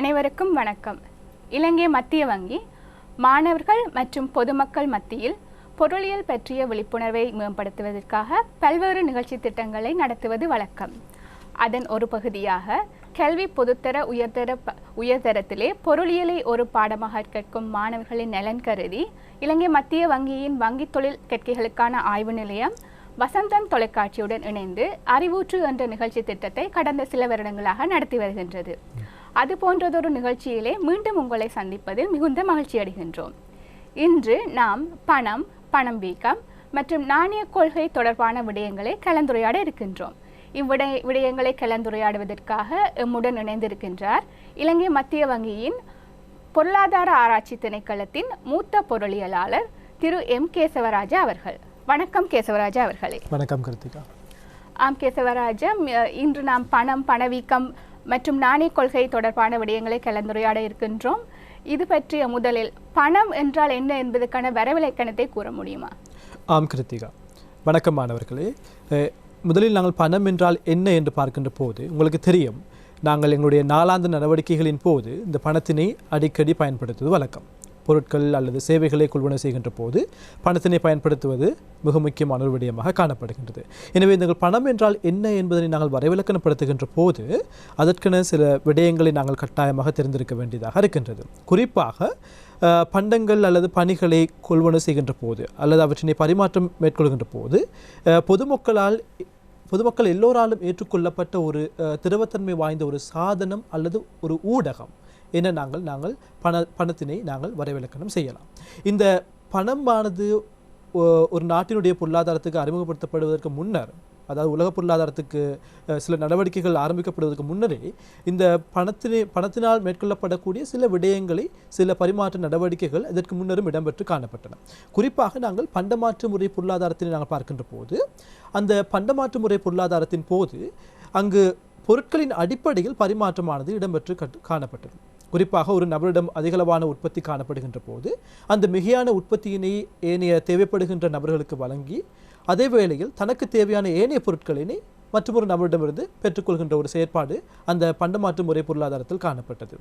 அனைவருக்கும் வணக்கம். இலங்கை மத்திய வங்கி மாணவர்கள் மற்றும் பொதுமக்கள் மத்தியில் பொருளியல் பற்றிய விழிப்புணர்வை மேம்படுத்துவதற்காக பல்வேறு நிகழ்ச்சி திட்டங்களை நடத்துவது வழக்கம். அதன் ஒரு பகுதியாக கல்வி பொதுத்தர உயர்தரத்திலே பொருளியலை ஒரு பாடமாக கற்கும் மாணவர்களின் நலன் கருதி இலங்கை மத்திய வங்கியின் வங்கி தொழில் கற்கைகளுக்கான ஆய்வு நிலையம் வசந்தம் தொலைக்காட்சியுடன் இணைந்து அறிவூற்று என்ற நிகழ்ச்சி திட்டத்தை கடந்த சில வருடங்களாக நடத்தி வருகின்றது. அது போன்றதொரு நிகழ்ச்சியிலே மீண்டும் உங்களை சந்திப்பதில் மிகுந்த மகிழ்ச்சி அடைகின்றோம். இன்று நாம் பணம் வீக்கம் மற்றும் நாணய கொள்கை தொடர்பான விடயங்களை கலந்துரையாட இருக்கின்றோம். விடயங்களை கலந்துரையாடுவதற்காக எம்முடன் இணைந்திருக்கின்றார் இலங்கை மத்திய வங்கியின் பொருளாதார ஆராய்ச்சி திணைக்களத்தின் மூத்த பொருளியலாளர் திரு எம் கேசவராஜா அவர்கள். வணக்கம் கேசவராஜா அவர்களே. வணக்கம் கிருத்திகா. கேசவராஜா, இன்று நாம் பணவீக்கம் மற்றும் நாணய கொள்கை தொடர்பான விடயங்களை கலந்துரையாட இருக்கின்றோம். இது பற்றிய முதலில் பணம் என்றால் என்ன என்பதற்கான வரவிலக்கணத்தை கூற முடியுமா? ஆம் கிருத்திகா, வணக்கம் மாணவர்களே. முதலில் நாங்கள் பணம் என்றால் என்ன என்று பார்க்கின்ற போது உங்களுக்கு தெரியும், நாங்கள் எங்களுடைய நாளாந்த நடவடிக்கைகளின் போது இந்த பணத்தினை அடிக்கடி பயன்படுத்துவது வழக்கம். பொருட்கள் அல்லது சேவைகளை கொள்வன செய்கின்ற போது பணத்தினை பயன்படுத்துவது மிக முக்கியமான ஒரு விடயமாக காணப்படுகின்றது. எனவே இந்த பணம் என்றால் என்ன என்பதனை நாங்கள் வரைவிலக்கணப்படுத்துகின்ற போது அதற்கென சில விடயங்களை நாங்கள் கட்டாயமாக தெரிந்திருக்க வேண்டியதாக இருக்கின்றது. குறிப்பாக பண்டங்கள் அல்லது பணிகளை கொள்வன செய்கின்ற போது அல்லது அவற்றினை பரிமாற்றம் மேற்கொள்கின்ற போது பொதுமக்கள் எல்லோராலும் ஏற்றுக்கொள்ளப்பட்ட ஒரு திரவத்தன்மை வாய்ந்த ஒரு சாதனம் அல்லது ஒரு ஊடகம் என நாங்கள் பணத்தினை நாங்கள் வரைவிலக்கணம் செய்யலாம். இந்த பணமானது ஒரு நாட்டினுடைய பொருளாதாரத்துக்கு அறிமுகப்படுத்தப்படுவதற்கு முன்னர், அதாவது உலக பொருளாதாரத்துக்கு சில நடவடிக்கைகள் ஆரம்பிக்கப்படுவதற்கு முன்னரே இந்த பணத்தினால் மேற்கொள்ளப்படக்கூடிய சில விடயங்களை, சில பரிமாற்ற நடவடிக்கைகள் இதற்கு முன்னரும் இடம்பெற்று காணப்பட்டன. குறிப்பாக நாங்கள் பண்டமாற்று முறை பொருளாதாரத்தினை நாங்கள் பார்க்கின்ற போது அந்த பண்டமாற்று முறை பொருளாதாரத்தின் போது அங்கு பொருட்களின் அடிப்படையில் பரிமாற்றமானது இடம்பெற்று காணப்பட்டது. குறிப்பாக ஒரு நபரிடம் அதிகளவான உற்பத்தி காணப்படுகின்ற போது அந்த மிகையான உற்பத்தியினை ஏனைய தேவைப்படுகின்ற நபர்களுக்கு வழங்கி அதே வேளையில் தனக்கு தேவையான ஏனைய பொருட்களினை மற்றொரு நபரிடமிருந்து பெற்றுக்கொள்கின்ற ஒரு செயற்பாடு அந்த பண்டமாற்று முறை பொருளாதாரத்தில் காணப்பட்டது.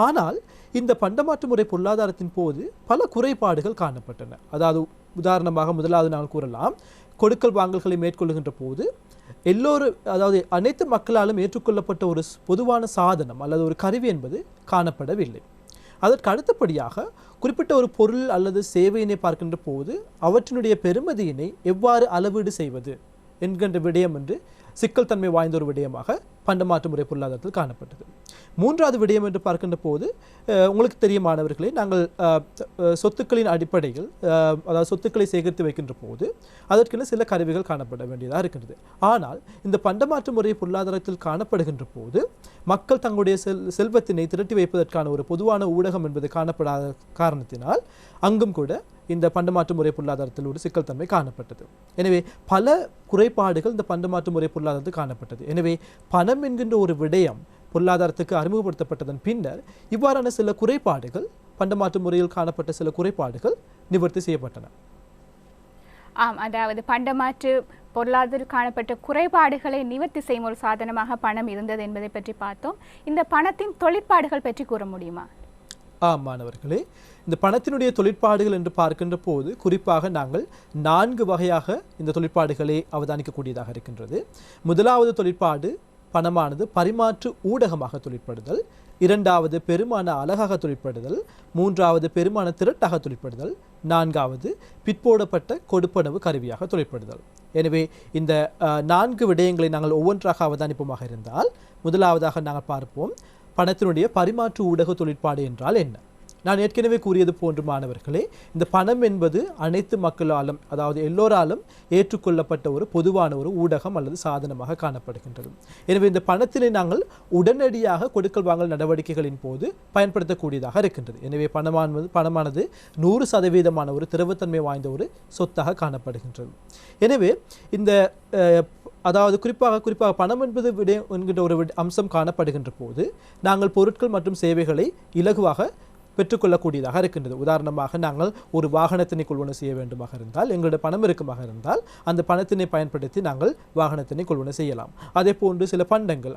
ஆனால் இந்த பண்டமாற்று முறை பொருளாதாரத்தின் போது பல குறைபாடுகள் காணப்பட்டன. அதாவது உதாரணமாக முதலாவது நாங்கள் கூறலாம், கொடுக்கல் வாங்கல்களை மேற்கொள்கின்ற போது அதாவது அனைத்து மக்களாலும் ஏற்றுக்கொள்ளப்பட்ட ஒரு பொதுவான சாதனம் அல்லது ஒரு கருவி என்பது காணப்படவில்லை. அதற்கு அடுத்தபடியாக குறிப்பிட்ட ஒரு பொருள் அல்லது சேவையினை பார்க்கின்ற போது அவற்றினுடைய பெறுமதியினை எவ்வாறு அளவீடு செய்வது என்கின்ற விடயம் என்று சிக்கல் தன்மை வாய்ந்த ஒரு விடயமாக பண்டமாற்று முறை பொருளாதாரத்தில் காணப்பட்டது. மூன்றாவது விடயம் என்று பார்க்கின்ற போது உங்களுக்கு தெரிய மாணவர்களே, நாங்கள் சொத்துக்களின் அடிப்படையில் அதாவது சொத்துக்களை சேகரித்து வைக்கின்ற போது அதற்கென சில கருவிகள் காணப்பட வேண்டியதாக இருக்கின்றது. ஆனால் இந்த பண்டமாற்று முறை பொருளாதாரத்தில் காணப்படுகின்ற போது மக்கள் தங்களுடைய செல்வத்தினை திரட்டி வைப்பதற்கான ஒரு பொதுவான ஊடகம் என்பது காணப்படாத காரணத்தினால் அங்கும் கூட இந்த பண்டமாற்று முறை பொருளாதாரத்தில் ஒரு சிக்கல் தன்மை காணப்பட்டது. எனவே பல குறைபாடுகள் இந்த பண்டமாற்று முறை பொருளாதாரத்தில் காணப்பட்டது. எனவே பணம் என்கின்ற ஒரு விடயம் பொருளாதாரத்துக்கு அறிமுகப்படுத்தப்பட்டதன் பின்னர் இவ்வாறான சில குறைபாடுகள், பண்டமாற்று முறையில் காணப்பட்ட சில குறைபாடுகள் நிவர்த்தி செய்யப்பட்டன. அதாவது பண்டமாற்று பொருளாதாரத்தில் காணப்பட்ட குறைபாடுகளை நிவர்த்தி செய்யும் ஒரு சாதனமாக பணம் இருந்தது என்பதை பற்றி பார்த்தோம். இந்த பணத்தின் தொழிற்பாடுகள் பற்றி கூற முடியுமா? மாணவர்களே, இந்த பணத்தினுடைய தொழிற்பாடுகள் என்று பார்க்கின்ற போது குறிப்பாக நாங்கள் 4 வகையாக இந்த தொழிற்பாடுகளை அவதானிக்கக்கூடியதாக இருக்கின்றது. முதலாவது தொழிற்பாடு பணமானது பரிமாற்று ஊடகமாக தொழிற்படுதல், இரண்டாவது பெருமான அலகாக தொழிற்படுதல், மூன்றாவது பெருமான திரட்டாக தொழிற்படுதல், நான்காவது பிற்போடப்பட்ட கொடுப்பனவு கருவியாக தொழிற்படுதல். எனவே இந்த 4 விடயங்களை நாங்கள் ஒவ்வொன்றாக அவதானிப்போமாக இருந்தால், முதலாவதாக நாங்கள் பார்ப்போம் பணத்தினுடைய பரிமாற்று ஊடக தொழிற்பாடு என்றால் என்ன. நான் ஏற்கனவே கூறியது போன்று மாணவர்களே, இந்த பணம் என்பது அனைத்து மக்களாலும், அதாவது எல்லோராலும் ஏற்றுக்கொள்ளப்பட்ட ஒரு பொதுவான ஒரு ஊடகம் அல்லது சாதனமாக காணப்படுகின்றது. எனவே இந்த பணத்தினை நாங்கள் உடனடியாக கொடுக்கல் வாங்கல் நடவடிக்கைகளின் போது பயன்படுத்தக்கூடியதாக இருக்கின்றது. எனவே பணமானது 100% ஒரு திரவத்தன்மை வாய்ந்த ஒரு சொத்தாக காணப்படுகின்றது. எனவே இந்த அதாவது குறிப்பாக பணம் என்பது என்கின்ற ஒரு அம்சம் காணப்படுகின்ற போது நாங்கள் பொருட்கள் மற்றும் சேவைகளை இலகுவாக பெற்றுக்கொள்ளக்கூடியதாக இருக்கின்றது. உதாரணமாக நாங்கள் ஒரு வாகனத்தினை கொள்வனவு செய்ய வேண்டுமாக இருந்தால், எங்களுடைய பணம் இருக்குமாக இருந்தால் அந்த பணத்தினை பயன்படுத்தி நாங்கள் வாகனத்தினை கொள்வனவு செய்யலாம். அதே போன்று சில பண்டங்கள்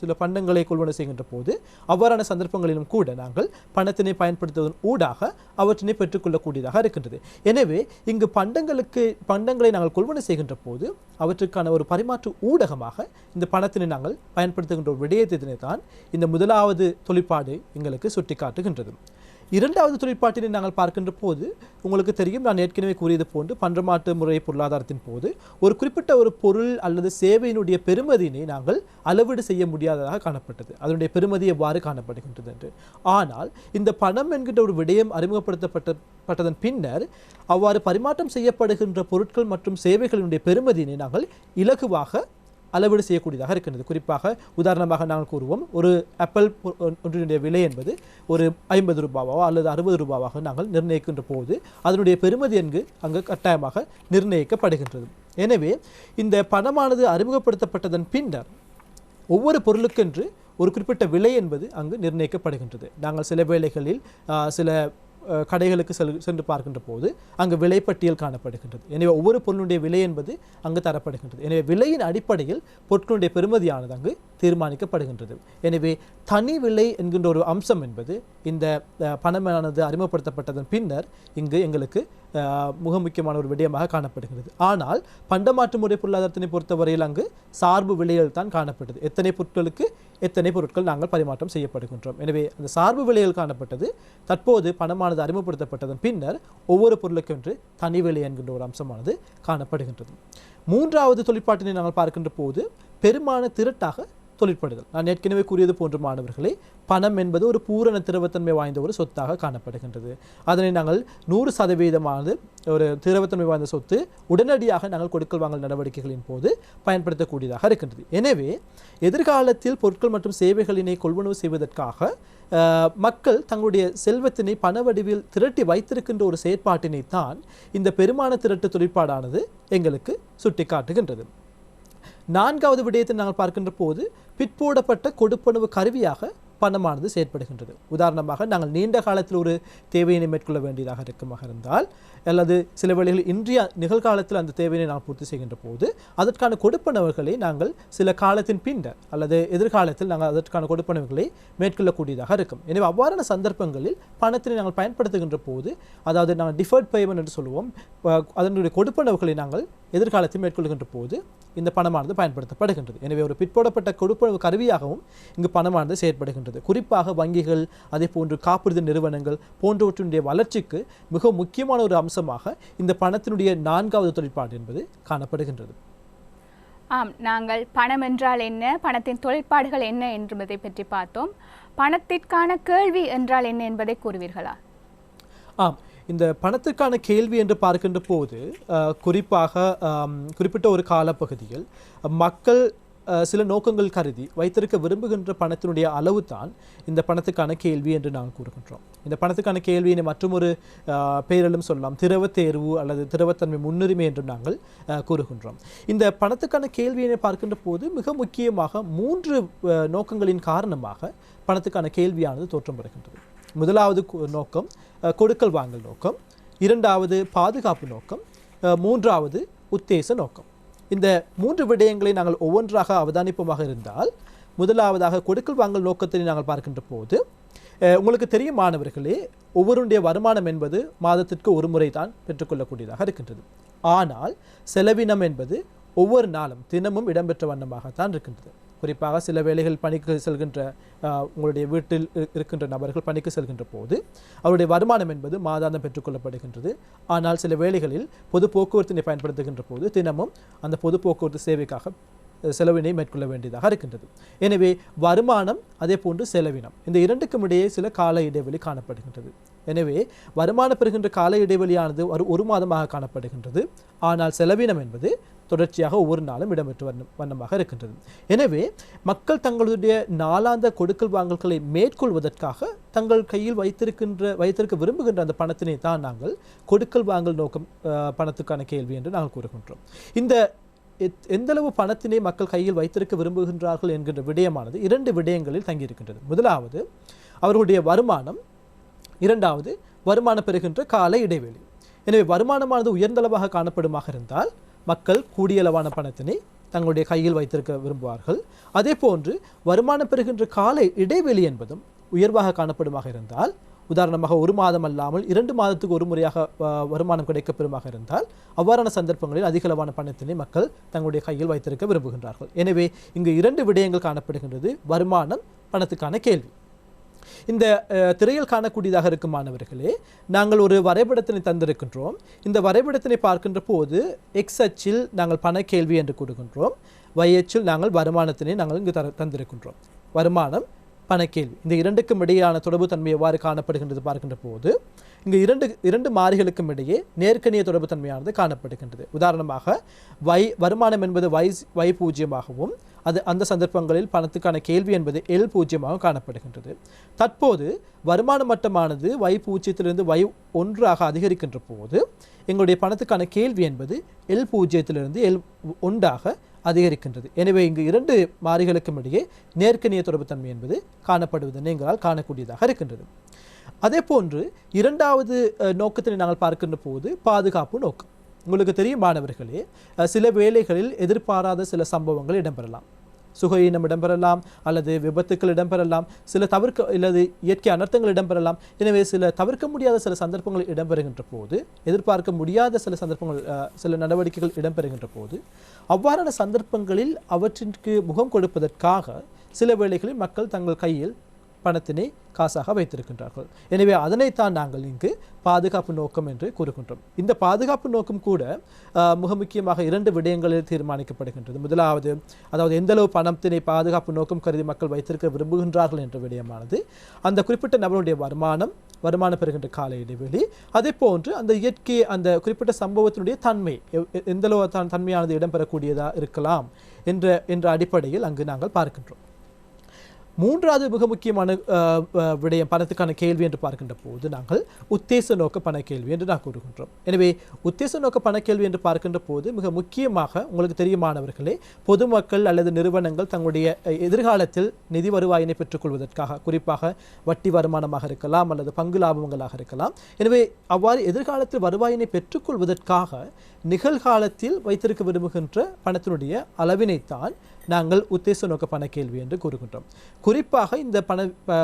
சில பண்டங்களை கொள்வனவு செய்கின்ற போது அவ்வாறான சந்தர்ப்பங்களிலும் கூட நாங்கள் பணத்தினை பயன்படுத்துவதன் ஊடாக அவற்றினை பெற்றுக்கொள்ளக்கூடியதாக இருக்கின்றது. எனவே இங்கு பண்டங்களை நாங்கள் கொள்வனவு செய்கின்ற போது அவற்றுக்கான ஒரு பரிமாற்று ஊடகமாக இந்த பணத்தினை நாங்கள் பயன்படுத்துகின்ற ஒரு விடயத்தினை தான் இந்த முதலாவது தொழிற்பாடு எங்களுக்கு சுட்டிக்காட்டுகின்றது. இரண்டாவது தொழிற்பாட்டினை நாங்கள் பார்க்கின்ற போது உங்களுக்கு தெரியும், நான் ஏற்கனவே கூறியது போன்று பண்டமாற்று முறை பொருளாதாரத்தின் போது ஒரு குறிப்பிட்ட ஒரு பொருள் அல்லது சேவையினுடைய பெறுமதியினை நாங்கள் அளவீடு செய்ய முடியாததாக காணப்பட்டது. அதனுடைய பெறுமதி எவ்வாறு காணப்படுகின்றது என்று. ஆனால் இந்த பணம் என்கின்ற ஒரு விடயம் அறிமுகப்படுத்தப்பட்டதன் பின்னர் அவ்வாறு பரிமாற்றம் செய்யப்படுகின்ற பொருட்கள் மற்றும் சேவைகளினுடைய பெறுமதியினை நாங்கள் இலகுவாக அளவீடு செய்யக்கூடியதாக இருக்கின்றது. குறிப்பாக உதாரணமாக நாங்கள் கூறுவோம், ஒரு ஆப்பிள் ஒன்றினுடைய விலை என்பது ஒரு 50 ரூபாவோ அல்லது 60 ரூபாவாக நாங்கள் நிர்ணயிக்கின்ற போது அதனுடைய பெறுமதி அங்கு கட்டாயமாக நிர்ணயிக்கப்படுகின்றது. எனவே இந்த பணமானது அறிமுகப்படுத்தப்பட்டதன் பின்னர் ஒவ்வொரு பொருளுக்கென்று ஒரு குறிப்பிட்ட விலை என்பது அங்கு நிர்ணயிக்கப்படுகின்றது. நாங்கள் சில வேளைகளில் சில கடைகளுக்கு சென்று பார்க்கின்ற போது அங்கு விலைப்பட்டியல் காணப்படுகின்றது. எனவே ஒவ்வொரு பொருளுடைய விலை என்பது அங்கு தரப்படுகின்றது. எனவே விலையின் அடிப்படையில் பொருட்களுடைய பெறுமதியானது அங்கு தீர்மானிக்கப்படுகின்றது. எனவே தனி விலை என்கின்ற ஒரு அம்சம் என்பது இந்த பணமானது அறிமுகப்படுத்தப்பட்டதன் பின்னர் இங்கு எங்களுக்கு மிக முக்கியமான ஒரு விடயமாக காணப்படுகிறது. ஆனால் பண்டமாற்று முறை பொருளாதாரத்தினை பொறுத்தவரையில் அங்கு சார்பு விலைகள் தான் காணப்பட்டது. எத்தனை பொருட்களுக்கு எத்தனை பொருட்கள் நாங்கள் பரிமாற்றம் செய்யப்படுகின்றோம். எனவே அந்த சார்பு விலைகள் காணப்பட்டது. தற்போது பணமானது அறிமுகப்படுத்தப்பட்டதன் பின்னர் ஒவ்வொரு பொருளுக்கென்று தனி விலை என்கின்ற ஒரு அம்சமானது காணப்படுகின்றது. மூன்றாவது தொழிற்பாட்டினை நாங்கள் பார்க்கின்ற போது பெருமான திரட்டாக தொழிற்படுதல். நான் ஏற்கனவே கூறியது போன்ற மாணவர்களே, பணம் என்பது ஒரு பூரண திரவத்தன்மை வாய்ந்த ஒரு சொத்தாக காணப்படுகின்றது. அதனை நாங்கள் 100% ஒரு திரவத்தன்மை வாய்ந்த சொத்து உடனடியாக நாங்கள் கொடுக்கல் வாங்கல் நடவடிக்கைகளின் போது பயன்படுத்தக்கூடியதாக இருக்கின்றது. எனவே எதிர்காலத்தில் பொருட்கள் மற்றும் சேவைகளினை கொள்வனவு செய்வதற்காக மக்கள் தங்களுடைய செல்வத்தினை பண வடிவில் திரட்டி வைத்திருக்கின்ற ஒரு செயற்பாட்டினை தான் இந்த பெருமான திரட்டு தொழிற்பாடானது எங்களுக்கு சுட்டிக்காட்டுகின்றது. நான்காவது விடயத்தை நாங்கள் பார்க்கின்ற போது பிற்போடப்பட்ட கொடுப்பனவு கருவியாக பணமானது செயற்படுகின்றது. உதாரணமாக நாங்கள் நீண்ட காலத்தில் ஒரு தேவையினை மேற்கொள்ள வேண்டியதாக இருக்குமாக இருந்தால், அல்லது சில வேளைகளில் இன்றைய நிகழ்காலத்தில் அந்த தேவையினை நாங்கள் பூர்த்தி செய்கின்ற போது அதற்கான கொடுப்பனவுகளை நாங்கள் சில காலத்தின் பின்னர் அல்லது எதிர்காலத்தில் நாங்கள் அதற்கான கொடுப்பனவுகளை மேற்கொள்ளக்கூடியதாக இருக்கும். எனவே அவ்வாறான சந்தர்ப்பங்களில் பணத்தினை நாங்கள் பயன்படுத்துகின்ற போது, அதாவது நாங்கள் டிஃபர்ட் பேமெண்ட் என்று சொல்லுவோம், அதனுடைய கொடுப்பனவுகளை நாங்கள் எதிர்காலத்தில் மேற்கொள்கின்ற போது இந்த பணமானது பயன்படுத்தப்படுகின்றது. எனவே ஒரு பிற்போடப்பட்ட கொடுப்பனவு கருவியாகவும் இங்கு பணமானது செயற்படுகின்றது. குறிப்பாக வங்கிகள், அதே போன்று காப்புறுதி நிறுவனங்கள் போன்றவற்றினுடைய வளர்ச்சிக்கு மிக முக்கியமான ஒரு அம்சமாக இந்த பணத்தினுடைய நான்காவது தொழிற்பாடு என்பது காணப்படுகின்றது. ஆம், நாங்கள் பணம் என்றால் என்ன, பணத்தின் தொழிற்பாடுகள் என்ன என்பதை பற்றி பார்த்தோம். பணத்திற்கான கேள்வி என்றால் என்ன என்பதை கூறுவீர்களா? ஆம், இந்த பணத்திற்கான கேள்வி என்று பார்க்கின்ற போது குறிப்பாக குறிப்பிட்ட ஒரு காலப்பகுதியில் மக்கள் சில நோக்கங்கள் கருதி வைத்திருக்க விரும்புகின்ற பணத்தினுடைய அளவு தான் இந்த பணத்துக்கான கேள்வி என்று நாங்கள் கூறுகின்றோம். இந்த பணத்துக்கான கேள்வியினை மற்றொரு பெயரிலும் சொல்லலாம், திரவ தேர்வு அல்லது திரவத்தன்மை முன்னுரிமை என்று நாங்கள் கூறுகின்றோம். இந்த பணத்துக்கான கேள்வியினை பார்க்கின்ற போது மிக முக்கியமாக 3 நோக்கங்களின் காரணமாக பணத்துக்கான கேள்வியானது தோற்றம் பெறுகின்றது. முதலாவது நோக்கம் கொடுக்கல் வாங்கல் நோக்கம், இரண்டாவது பாதுகாப்பு நோக்கம், மூன்றாவது உத்தேச நோக்கம். இந்த 3 விடயங்களை நாங்கள் ஒவ்வொன்றாக அவதானிப்பமாக இருந்தால், முதலாவதாக கொடுக்கல் வாங்கல் நோக்கத்தை நாங்கள் பார்க்கின்ற போது உங்களுக்கு தெரியும் மாணவர்களே, ஒவ்வொருடைய வருமானம் என்பது மாதத்திற்கு ஒரு முறை தான் பெற்றுக்கொள்ளக்கூடியதாக இருக்கின்றது. ஆனால் செலவினம் என்பது ஒவ்வொரு நாளும் தினமும் இடம்பெற்ற வண்ணமாகத்தான் இருக்கின்றது. குறிப்பாக சில வேளைகள் பணிக்கு செல்கின்ற உங்களுடைய வீட்டில் இருக்கின்ற நபர்கள் பணிக்கு செல்கின்ற போது அவருடைய வருமானம் என்பது மாதாந்தம் பெற்றுக்கொள்ளப்படுகின்றது. ஆனால் சில வேளைகளில் பொது போக்குவரத்தினை பயன்படுத்துகின்ற போது தினமும் அந்த பொது போக்குவரத்து சேவைக்காக செலவினை மேற்கொள்ள வேண்டியதாக இருக்கின்றது. எனவே வருமானம் அதே போன்று செலவினம், இந்த இரண்டுக்கும் இடையே சில கால இடைவெளி காணப்படுகின்றது. எனவே வருமானம் பெறுகின்ற கால இடைவெளியானது ஒரு மாதமாக காணப்படுகின்றது. ஆனால் செலவினம் என்பது தொடர்ச்சியாக ஒவ்வொரு நாளும் இடம்பெற்று வண்ணமாக இருக்கின்றது. எனவே மக்கள் தங்களுடைய நாளாந்த கொடுக்கல் வாங்கல்களை மேற்கொள்வதற்காக தங்கள் கையில் வைத்திருக்க விரும்புகின்ற அந்த பணத்தினை தான் நாங்கள் கொடுக்கல் வாங்கல் நோக்கம் பணத்துக்கான கேள்வி என்று நாங்கள் கூறுகின்றோம். இந்த எந்தளவு பணத்தினை மக்கள் கையில் வைத்திருக்க விரும்புகின்றார்கள் என்கின்ற விடயமானது 2 விடயங்களில் தங்கியிருக்கின்றது. முதலாவது, அவர்களுடைய வருமானம் இரண்டாவது வருமானம் பெறுகின்ற கால இடைவெளி. எனவே வருமானமானது உயர்ந்தளவாக காணப்படுமாக இருந்தால் மக்கள் கூடியளவான பணத்தினை தங்களுடைய கையில் வைத்திருக்க விரும்புவார்கள். அதே போன்று வருமானம் பெறுகின்ற கால இடைவெளி என்பதும் உயர்வாக காணப்படுமாக இருந்தால், உதாரணமாக 1 மாதம் அல்லாமல் 2 மாதத்துக்கு ஒரு முறையாக வருமானம் கிடைக்கப்பெறுமாக இருந்தால் அவ்வாறான சந்தர்ப்பங்களில் அதிகளவான பணத்தினை மக்கள் தங்களுடைய கையில் வைத்திருக்க விரும்புகின்றார்கள். எனவே இங்கு 2 விடயங்கள் காணப்படுகின்றது. வருமானம், பணத்துக்கான கேள்வி. இந்த திரையில் காணக்கூடியதாக இருக்கும் மாணவர்களே, நாங்கள் ஒரு வரைபடத்தினை தந்திருக்கின்றோம். இந்த வரைபடத்தினை பார்க்கின்ற போது எக்ஸ் அச்சில் நாங்கள் பண கேள்வி என்று கூறுகின்றோம், y அச்சில் நாங்கள் வருமானத்தினை நாங்கள் இங்கு தந்திருக்கின்றோம். வருமானம், பணக்கேள்வி, இந்த இரண்டுக்கும் இடையான தொடர்பு தன்மை எவ்வாறு காணப்படுகின்றது பார்க்கின்ற போது இங்கு இரண்டு மாறிகளுக்கும் இடையே நேர்க்கணிய தொடர்பு தன்மையானது காணப்படுகின்றது. உதாரணமாக வருமானம் என்பது y பூஜ்ஜியமாகவும் அந்த சந்தர்ப்பங்களில் பணத்துக்கான கேள்வி என்பது L பூஜ்ஜியமாகவும் காணப்படுகின்றது. தற்போது வருமான மட்டமானது y பூஜ்ஜியத்திலிருந்து y 1ஆக அதிகரிக்கின்ற போது எங்களுடைய பணத்துக்கான கேள்வி என்பது L பூஜ்ஜியத்திலிருந்து L 1ஆக அதிகரிக்கின்றது. எனவே இங்கு 2 மாறிகளுக்கும் இடையே நேர்க்கணிய தொடர்பு தன்மை என்பது காணப்படுவதனை எங்களால் காணக்கூடியதாக இருக்கின்றது. அதே போன்று இரண்டாவது நோக்கத்தினை நாங்கள் பார்க்கின்ற போது பாதுகாப்பு நோக்கம். உங்களுக்கு தெரியும் மாணவர்களே, சில வேளைகளில் எதிர்பாராத சில சம்பவங்கள் இடம்பெறலாம். சுகஈனம் இடம்பெறலாம், அல்லது விபத்துக்கள் இடம்பெறலாம், சில அல்லது இயற்கை அனர்த்தங்கள் இடம்பெறலாம். எனவே சில தவிர்க்க முடியாத சில சந்தர்ப்பங்கள் இடம்பெறுகின்ற போது, எதிர்பார்க்க முடியாத சில சந்தர்ப்பங்கள், சில நடவடிக்கைகள் இடம்பெறுகின்ற போது அவ்வாறான சந்தர்ப்பங்களில் அவற்றிற்கு முகம் கொடுப்பதற்காக சில வேளைகளில் மக்கள் தங்கள் கையில் பணத்தினை காசாக வைத்திருக்கின்றார்கள். எனவே அதனைத்தான் நாங்கள் இங்கு பாதுகாப்பு நோக்கம் என்று கூறுகின்றோம். இந்த பாதுகாப்பு நோக்கம் கூட மிக முக்கியமாக 2 விடயங்களில் தீர்மானிக்கப்படுகின்றது. முதலாவது, அதாவது எந்தளவு பணத்தினை பாதுகாப்பு நோக்கம் கருதி மக்கள் வைத்திருக்க விரும்புகின்றார்கள் என்ற விடயமானது அந்த குறிப்பிட்ட நபருடைய வருமானம் பெறுகின்ற கால இடைவெளி, அதே போன்று அந்த இயற்கை அந்த குறிப்பிட்ட சம்பவத்தினுடைய தன்மை எந்தளவு தன்மையானது இடம்பெறக்கூடியதாக இருக்கலாம் என்ற அடிப்படையில் அங்கு நாங்கள் பார்க்கின்றோம். மூன்றாவது மிக முக்கியமான விடயம் பணத்துக்கான கேள்வி என்று பார்க்கின்ற போது நாங்கள் உத்தேச நோக்க பண கேள்வி என்று நான் கூறுகின்றோம். எனவே உத்தேச நோக்க பண கேள்வி என்று பார்க்கின்ற போது மிக முக்கியமாக உங்களுக்கு தெரியுமானவர்களே, பொதுமக்கள் அல்லது நிறுவனங்கள் தங்களுடைய எதிர்காலத்தில் நிதி வருவாயினை பெற்றுக்கொள்வதற்காக, குறிப்பாக வட்டி வருமானமாக இருக்கலாம் அல்லது பங்கு லாபங்களாக இருக்கலாம். எனவே அவ்வாறு எதிர்காலத்தில் வருவாயினை பெற்றுக்கொள்வதற்காக நிகழ்காலத்தில் வைத்திருக்க விரும்புகின்ற பணத்தினுடைய அளவினைத்தான் நாங்கள் உத்தேச நோக்க பண கேள்வி என்று கூறுகின்றோம். குறிப்பாக இந்த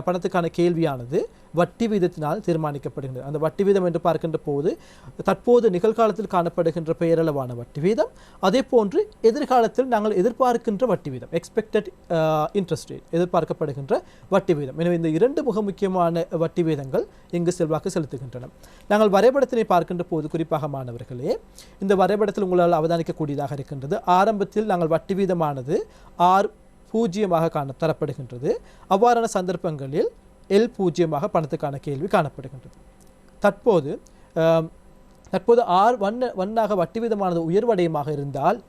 பணத்துக்கான கேள்வியானது வட்டி வீதத்தினால் தீர்மானிக்கப்படுகின்றது. அந்த வட்டி வீதம் என்று பார்க்கின்ற போது தற்போது நிகழ்காலத்தில் காணப்படுகின்ற பெயரளவான வட்டி வீதம், அதே போன்று எதிர்காலத்தில் நாங்கள் எதிர்பார்க்கின்ற வட்டி வீதம், எக்ஸ்பெக்டட் இன்ட்ரெஸ்ட் ரேட், எதிர்பார்க்கப்படுகின்ற வட்டி வீதம். எனவே இந்த 2 மிக முக்கியமான வட்டி வீதங்கள் இங்கு செல்வாக்கு செலுத்துகின்றன. நாங்கள் வரைபடத்தினை பார்க்கின்ற போது குறிப்பாக மாணவர்களே, இந்த வரைபடத்தில் உங்களால் அவதானிக்கக்கூடியதாக இருக்கின்றது. ஆரம்பத்தில் நாங்கள் வட்டி வீதமானது R0 தரப்படுகின்றது. அவ்வாறான சந்தர்ப்பங்களில் L 0 பணத்துக்கான கேள்வி காணப்படுகின்றது. தற்போது R1 வட்டி வீதமானது உயர்வடையமாக இருந்தால்,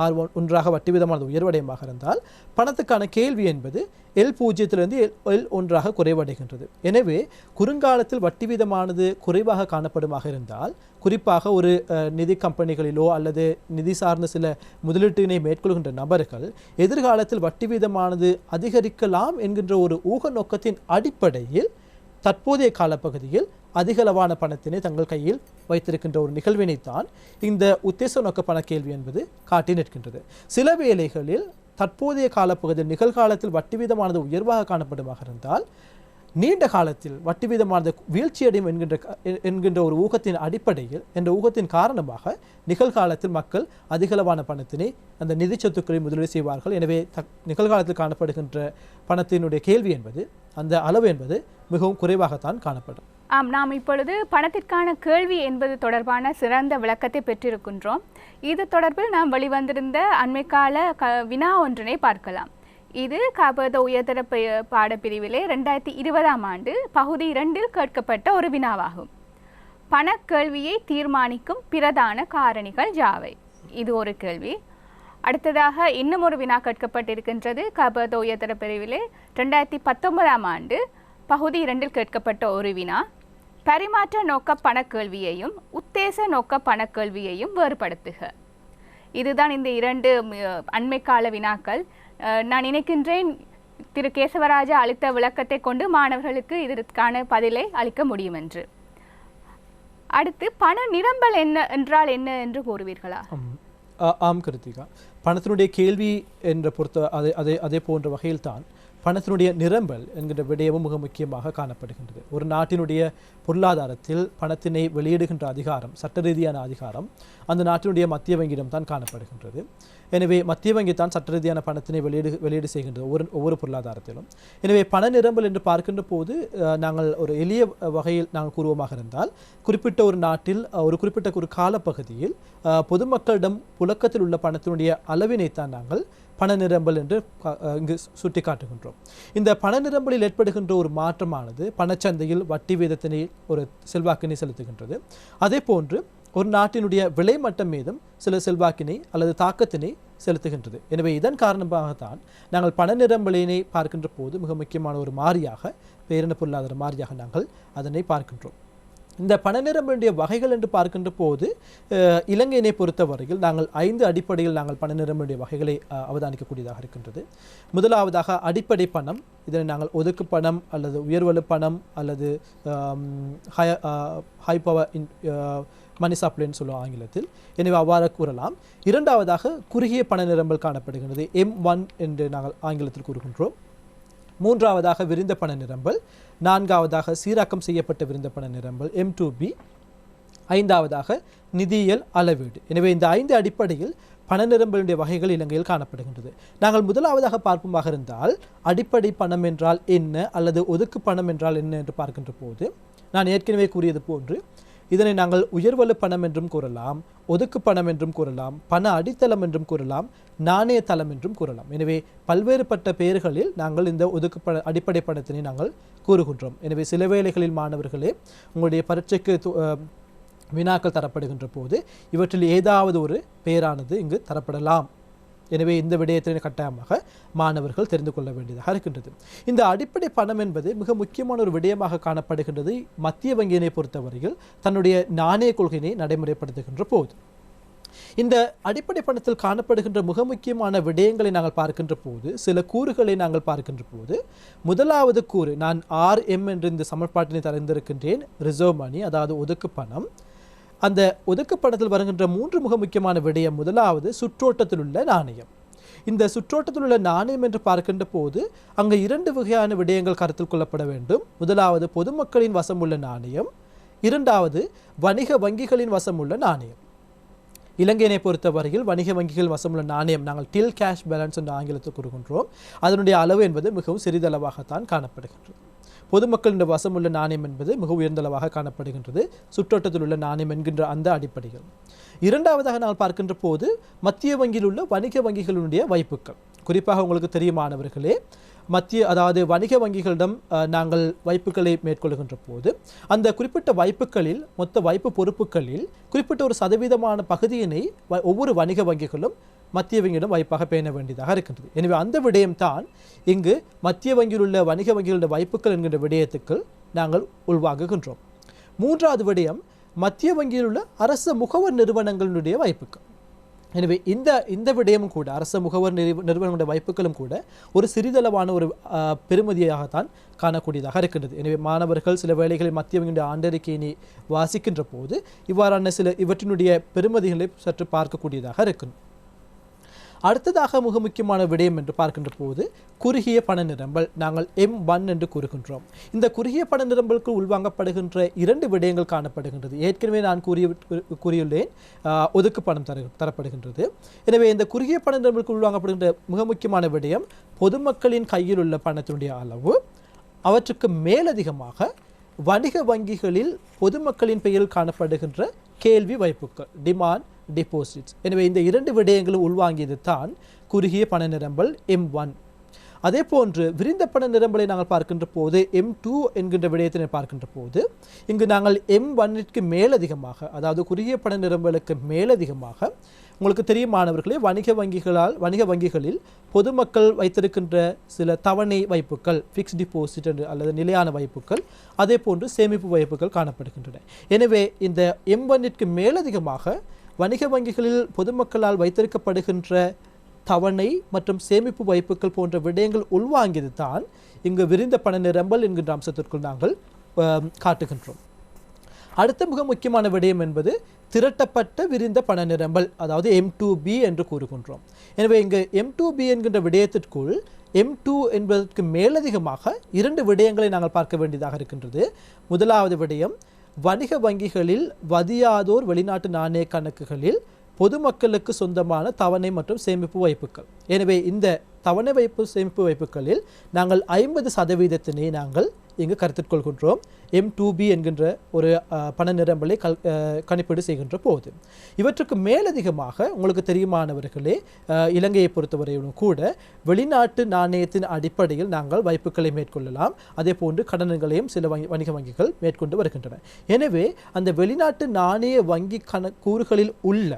R1 வட்டி வீதமானது உயர்வடையமாக இருந்தால் பணத்துக்கான கேள்வி என்பது L 0 L 1 குறைவடைகின்றது. எனவே குறுங்காலத்தில் வட்டி வீதமானது குறைவாக காணப்படுமாக இருந்தால், குறிப்பாக ஒரு நிதி கம்பெனிகளிலோ அல்லது நிதி சார்ந்த சில முதலீட்டினை மேற்கொள்கின்ற நபர்கள் எதிர்காலத்தில் வட்டி வீதமானது அதிகரிக்கலாம் என்கின்ற ஒரு ஊக நோக்கத்தின் அடிப்படையில் தற்போதைய காலப்பகுதியில் அதிகளவான பணத்தினை தங்கள் கையில் வைத்திருக்கின்ற ஒரு நிகழ்வினைத்தான் இந்த உத்தேச நோக்க பண கேள்வி என்பது காட்டி நிற்கின்றது. சில வேளைகளில் தற்போதைய காலப்பகுதியில் நிகழ்காலத்தில் வட்டி வீதமானது உயர்வாக காணப்படுமாக இருந்தால், நீண்ட காலத்தில் வட்டி வீதமானது வீழ்ச்சியடையும் என்கின்ற ஒரு ஊகத்தின் அடிப்படையில், என்ற ஊகத்தின் காரணமாக நிகழ்காலத்தில் மக்கள் அதிகளவான பணத்தினை அந்த நிதி சொத்துக்களை முதலீடு செய்வார்கள். எனவே நிகழ்காலத்தில் காணப்படுகின்ற பணத்தினுடைய கேள்வி என்பது, அந்த அளவு என்பது மிகவும் குறைவாகத்தான் காணப்படும். நாம் இப்பொழுது பணத்திற்கான கேள்வி என்பது தொடர்பான சிறந்த விளக்கத்தை பெற்றிருக்கின்றோம். இது தொடர்பில் நாம் வெளிவந்திருந்த அண்மைக்கால வினா ஒன்றினை பார்க்கலாம். இது காப்பத உயர்தர பாடப்பிரிவிலே 2020ஆம் ஆண்டு பகுதி 2 கேட்கப்பட்ட ஒரு வினாவாகும். பணக்கேள்வியை தீர்மானிக்கும் பிரதான காரணிகள் யாவை? இது ஒரு கேள்வி. அடுத்ததாக இன்னும் ஒரு வினா கேட்கப்பட்டிருக்கின்றது. காப்பத உயர்தர பிரிவிலே 2019ஆம் ஆண்டு பகுதி 2 கேட்கப்பட்ட ஒரு வினா. பரிமாற்ற நோக்க பணக்கேள்வியையும் உத்தேச நோக்க பணக்கேள்வியையும் வேறுபடுத்துக. இதுதான் இந்த 2 அண்மைக்கால வினாக்கள். நான் நினைக்கின்றேன் திரு கேசவராஜா அளித்த விளக்கத்தை கொண்டு மாணவர்களுக்கு இதற்கான பதிலை அளிக்க முடியும் என்று. அடுத்து பண நிரம்பல் என்றால் என்ன என்று கூறுவீர்களா? ஆம் கிருத்திகா, பணத்தினுடைய கேள்வி என்ற அதே போன்ற வகையில்தான் பணத்தினுடைய நிரம்பல் என்கிற விடயமும் மிக முக்கியமாக காணப்படுகின்றது. ஒரு நாட்டினுடைய பொருளாதாரத்தில் பணத்தினை வெளியிடுகின்ற அதிகாரம், சட்ட ரீதியான அதிகாரம் அந்த நாட்டினுடைய மத்திய வங்கியிடம் தான் காணப்படுகின்றது. எனவே மத்திய வங்கி தான் சட்ட ரீதியான பணத்தினை வெளியீடு செய்கின்றது ஒவ்வொரு பொருளாதாரத்திலும். எனவே பண நிரம்பல் என்று பார்க்கின்ற போது நாங்கள் ஒரு எளிய வகையில் நாங்கள் கூறுவோமாக இருந்தால், குறிப்பிட்ட ஒரு நாட்டில் ஒரு குறிப்பிட்ட ஒரு காலப்பகுதியில் பொதுமக்களிடம் புழக்கத்தில் உள்ள பணத்தினுடைய அளவினைத்தான் நாங்கள் பண நிரம்பல் என்று இங்கு சுட்டி காட்டுகின்றோம். இந்த பண நிரம்பலில் ஏற்படுகின்ற ஒரு மாற்றமானது பணச்சந்தையில் வட்டி வீதத்தினை ஒரு செல்வாக்கினை செலுத்துகின்றது. அதே போன்று ஒரு நாட்டினுடைய விலை மட்டம் மீதும் சில செல்வாக்கினை அல்லது தாக்கத்தினை செலுத்துகின்றது. எனவே இதன் காரணமாகத்தான் நாங்கள் பண நிரம்பலினை பார்க்கின்ற போது மிக முக்கியமான ஒரு மாறியாக, பேரின பொருளாதார மாறியாக நாங்கள் அதனை பார்க்கின்றோம். இந்த பண நிரம்பலுடைய வகைகள் என்று பார்க்கின்ற போது இலங்கையினை பொறுத்தவரையில் நாங்கள் 5 அடிப்படையில் நாங்கள் பண நிரம்பலுடைய வகைகளை அவதானிக்கக்கூடியதாக இருக்கின்றது. முதலாவதாக அடிப்படை பணம். இதனை நாங்கள் ஒதுக்கு பணம் அல்லது உயர்வலு பணம் அல்லது ஹை பவர் மணி சப்ளைன்னு சொல்லுவோம் ஆங்கிலத்தில். எனவே அவ்வாறு கூறலாம். இரண்டாவதாக குறுகிய பண நிரம்பல் காணப்படுகின்றது, M1 என்று நாங்கள் ஆங்கிலத்தில் கூறுகின்றோம். மூன்றாவதாக விரிந்த பண நிரம்பல். நான்காவதாக சீராக்கம் செய்யப்பட்ட விரிந்த பண நிரம்பல் M2B. ஐந்தாவதாக நிதியியல் அளவீடு. எனவே இந்த 5 அடிப்படையில் பண நிரம்பலுடைய வகைகள் இலங்கையில் காணப்படுகின்றது. நாங்கள் முதலாவதாக பார்ப்போமாக இருந்தால் அடிப்படை பணம் என்றால் என்ன அல்லது ஒதுக்கு பணம் என்றால் என்ன என்று பார்க்கின்ற போது, நான் ஏற்கனவே கூறியது போன்று இதனை நாங்கள் உயர்வலு பணம் என்றும் கூறலாம், ஒதுக்கு பணம் என்றும் கூறலாம், பண அடித்தளம் என்றும் கூறலாம், நாணய தளம் என்றும் கூறலாம். எனவே பல்வேறுபட்ட பெயர்களில் நாங்கள் இந்த அடிப்படை பணத்தினை நாங்கள் கூறுகின்றோம். எனவே சில வேளைகளில் மாணவர்களே உங்களுடைய பரீட்சைக்கு வினாக்கள் தரப்படுகின்ற போது இவற்றில் ஏதாவது ஒரு பெயரானது இங்கு தரப்படலாம். எனவே இந்த விடயத்தினை கட்டாயமாக மாணவர்கள் தெரிந்து கொள்ள வேண்டியதாக இருக்கின்றது. இந்த அடிப்படை பணம் என்பது மிக முக்கியமான ஒரு விடயமாக காணப்படுகின்றது மத்திய வங்கியினை பொறுத்தவரையில் தன்னுடைய நாணய கொள்கையினை நடைமுறைப்படுத்துகின்ற போது. இந்த அடிப்படை பணத்தில் காணப்படுகின்ற மிக முக்கியமான விடயங்களை நாங்கள் பார்க்கின்ற போது, சில கூறுகளை நாங்கள் பார்க்கின்ற போது, முதலாவது கூறு நான் RM என்று இந்த சமன்பாட்டினை தந்திருக்கின்றேன், ரிசர்வ் மணி, அதாவது ஒதுக்கு பணம். அந்த ஒதுக்கு பணத்தில் வருகின்ற 3 மிக முக்கியமான விடயம். முதலாவது சுற்றோட்டத்தில் உள்ள நாணயம். இந்த சுற்றோட்டத்தில் உள்ள நாணயம் என்று பார்க்கின்ற போது அங்கு 2 வகையான விடயங்கள் கருத்தில் கொள்ளப்பட வேண்டும். முதலாவது பொதுமக்களின் வசம் உள்ள நாணயம், இரண்டாவது வணிக வங்கிகளின் வசம் உள்ள நாணயம். இலங்கையினை பொறுத்தவரையில் வணிக வங்கிகள் வசமுள்ள நாணயம் நாங்கள் டில் கேஷ் பேலன்ஸ் என்ற ஆங்கிலத்தில் கூறுகின்றோம். அதனுடைய அளவு என்பது மிகவும் சிறிதளவாகத்தான் காணப்படுகின்றது. பொதுமக்களின் வசமுள்ள நாணயம் என்பது மிக உயர்ந்தளவாக காணப்படுகின்றது சுற்றோட்டத்தில் உள்ள நாணயம் என்கின்ற அந்த அடிப்படைகள். இரண்டாவதாக நாங்கள் பார்க்கின்ற போது மத்திய வங்கியில் உள்ள வணிக வங்கிகளுடைய வைப்புக்கள். குறிப்பாக உங்களுக்கு தெரியுமானவர்களே, அதாவது வணிக வங்கிகளிடம் நாங்கள் வைப்புகளை மேற்கொள்கின்ற போது அந்த குறிப்பிட்ட வைப்புகளில் மொத்த வைப்பு பொறுப்புகளில் குறிப்பிட்ட ஒரு சதவீதமான பகுதியினை ஒவ்வொரு வணிக வங்கிகளும் மத்திய வங்கியிடம் வைப்பாக பேண வேண்டியதாக இருக்கின்றது. எனவே அந்த விடயம்தான் இங்கு மத்திய வங்கியில் உள்ள வணிக வங்கிகளுடைய வைப்புகள் என்கின்ற விடயத்துக்கு நாங்கள் உள்வாங்குகின்றோம். மூன்றாவது விடயம் மத்திய வங்கியில் உள்ள அரச முகவர் நிறுவனங்களுடைய வைப்புகள். எனவே இந்த விடயமும் கூட அரச முகவர் நிறுவனங்களுடைய வைப்புகளும் கூட ஒரு சிறிதளவான ஒரு பெருமதியாகத்தான் காணக்கூடியதாக இருக்கின்றது. எனவே மாணவர்கள் சில வேளைகளில் மத்திய வங்கியுடைய ஆண்டறிக்கையினை வாசிக்கின்ற போது இவ்வாறான இவற்றினுடைய பெருமதிகளை சற்று பார்க்கக்கூடியதாக இருக்கும். அடுத்ததாக மிக முக்கியமான விடயம் என்று பார்க்கின்ற போது குறுகிய பண நிரம்பல் நாங்கள் M1 என்று கூறுகின்றோம். இந்த குறுகிய பண நிரம்பலுக்கு உள்வாங்கப்படுகின்ற 2 விடயங்கள் காணப்படுகின்றது. ஏற்கனவே நான் கூறியுள்ளேன், ஒதுக்கு பணம் தரப்படுகின்றது. எனவே இந்த குறுகிய பண நிரம்பலுக்கு உள்வாங்கப்படுகின்ற மிக முக்கியமான விடயம் பொதுமக்களின் கையில் உள்ள பணத்தினுடைய அளவு, அவற்றுக்கு மேலதிகமாக வணிக வங்கிகளில் பொதுமக்களின் பெயரில் காணப்படுகின்ற கேள்வி வைப்புகள், டிமாண்ட் டெபாசிட்ஸ். எனவே இந்த 2 விடயங்களும் உள்வாங்கியது தான் குறுகிய பண நிரம்பல் M1. அதே போன்று விரிந்த பண நிரம்பலை நாங்கள் பார்க்கின்ற போது M2 என்கின்ற விடயத்தினை பார்க்கின்ற போது இங்கு நாங்கள் M1க்கு மேலதிகமாக, அதாவது குறுகிய பண நிரம்பலுக்கு மேலதிகமாக உங்களுக்கு தெரியுமானவர்களே வணிக வங்கிகளில் பொதுமக்கள் வைத்திருக்கின்ற சில தவணை வைப்புகள், ஃபிக்ஸ்ட் டிபாசிட் அல்லது நிலையான வைப்புகள், அதே போன்று சேமிப்பு வைப்புகள் காணப்படுகின்றன. எனவே இந்த M1க்கு மேலதிகமாக வணிக வங்கிகளில் பொதுமக்களால் வைத்திருக்கப்படுகின்ற தவணை மற்றும் சேமிப்பு வைப்புகள் போன்ற விடயங்கள் உள்வாங்கியது தான் இங்கு விரிந்த பண நிரம்பல் என்கின்ற அம்சத்திற்குள் நாங்கள் காட்டுகின்றோம். அடுத்த மிக முக்கியமான விடயம் என்பது திரட்டப்பட்ட விரிந்த பண நிரம்பல், அதாவது M2B என்று கூறுகின்றோம். எனவே இங்கு M2B என்கின்ற விடயத்திற்குள் M2 என்பதற்கு மேலதிகமாக 2 விடயங்களை நாங்கள் பார்க்க வேண்டியதாக இருக்கின்றது. முதலாவது விடயம், வணிக வங்கிகளில் வதியாதோர் வெளிநாட்டு நாணய கணக்குகளில் பொதுமக்களுக்கு சொந்தமான தவணை மற்றும் சேமிப்பு வைப்புகள். எனவே இந்த தவணை வைப்பு சேமிப்பு வைப்புகளில் நாங்கள் 50% நாங்கள் இங்கு கருத்தில் கொள்கின்றோம் M2B என்கின்ற ஒரு பண நிரம்பலை கணிப்பீடு செய்கின்ற போது. இவற்றுக்கு மேலதிகமாக உங்களுக்கு தெரியுமானவர்களே, இலங்கையை பொறுத்தவரையிலும் கூட வெளிநாட்டு நாணயத்தின் அடிப்படையில் நாங்கள் வைப்புகளை மேற்கொள்ளலாம். அதே போன்று கடன்களையும் சில வணிக வங்கிகள் மேற்கொண்டு வருகின்றன. எனவே அந்த வெளிநாட்டு நாணய வங்கி கூறுகளில் உள்ள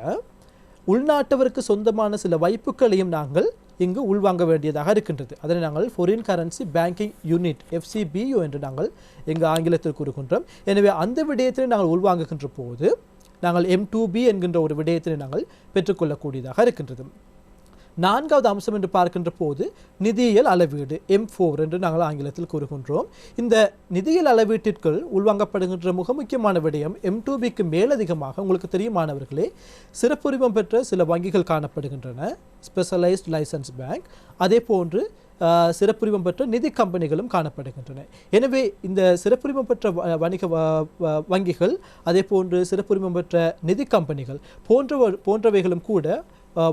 உள்நாட்டவருக்கு சொந்தமான சில வைப்புகளையும் நாங்கள் இங்கு உள்வாங்க வேண்டியதாக இருக்கின்றது. அதனை நாங்கள் foreign currency banking unit FCBU என்று நாங்கள் இங்கு ஆங்கிலத்தில் கூறுகின்றோம். எனவே அந்த விடயத்தினை நாங்கள் உள்வாங்குகின்ற போது நாங்கள் M2B என்கின்ற ஒரு விடயத்தினை நாங்கள் பெற்றுக்கொள்ளக்கூடியதாக இருக்கின்றது. 4வது அம்சம் என்று பார்க்கின்ற போது நிதியியல் அளவீடு M4 என்று நாங்கள் ஆங்கிலத்தில் கூறுகின்றோம். இந்த நிதியியல் அளவீட்டிற்குள் உள்வாங்கப்படுகின்ற மிக முக்கியமான விடயம் M2Bக்கு மேலதிகமாக உங்களுக்கு தெரியுமானவர்களே, சிறப்புரிமம் பெற்ற சில வங்கிகள் காணப்படுகின்றன, ஸ்பெஷலைஸ்ட் லைசன்ஸ் பேங்க். அதே போன்று சிறப்புரிமம் பெற்ற நிதி கம்பெனிகளும் காணப்படுகின்றன. எனவே இந்த சிறப்புரிமம் பெற்ற வணிக வங்கிகள், அதே போன்று சிறப்புரிமம் பெற்ற நிதி கம்பெனிகள் போன்றவைகளும் கூட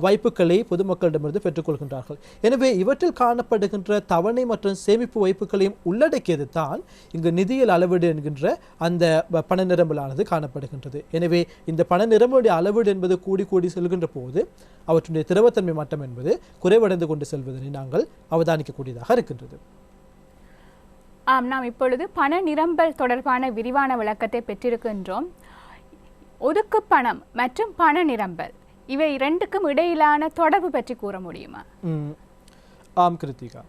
வைப்புகளை பொதுமக்களிடமிருந்து பெற்றுக்கொள்கின்றார்கள். எனவே இவற்றில் காணப்படுகின்ற தவணை மற்றும் சேமிப்பு வைப்புகளையும் உள்ளடக்கியது தான் இங்கு நிதியியல் அளவீடு என்கின்ற அந்த பண நிரம்பலானது காணப்படுகின்றது. எனவே இந்த பண நிரம்பலுடைய அளவீடு என்பது கூடி கூடி செல்கின்ற போது அவற்றுடைய திரவத்தன்மை மட்டம் என்பது குறைவடைந்து கொண்டு செல்வதனை நாங்கள் அவதானிக்கக்கூடியதாக இருக்கின்றது. நாம் இப்பொழுது பண நிரம்பல் தொடர்பான விரிவான விளக்கத்தை பெற்றிருக்கின்றோம். ஒதுக்கு பணம் மற்றும் பண நிரம்பல் இவை இரண்டுக்கும் இடையிலான தொடர்பு பற்றி கூற முடியுமா? ஆம் கிருத்திகா,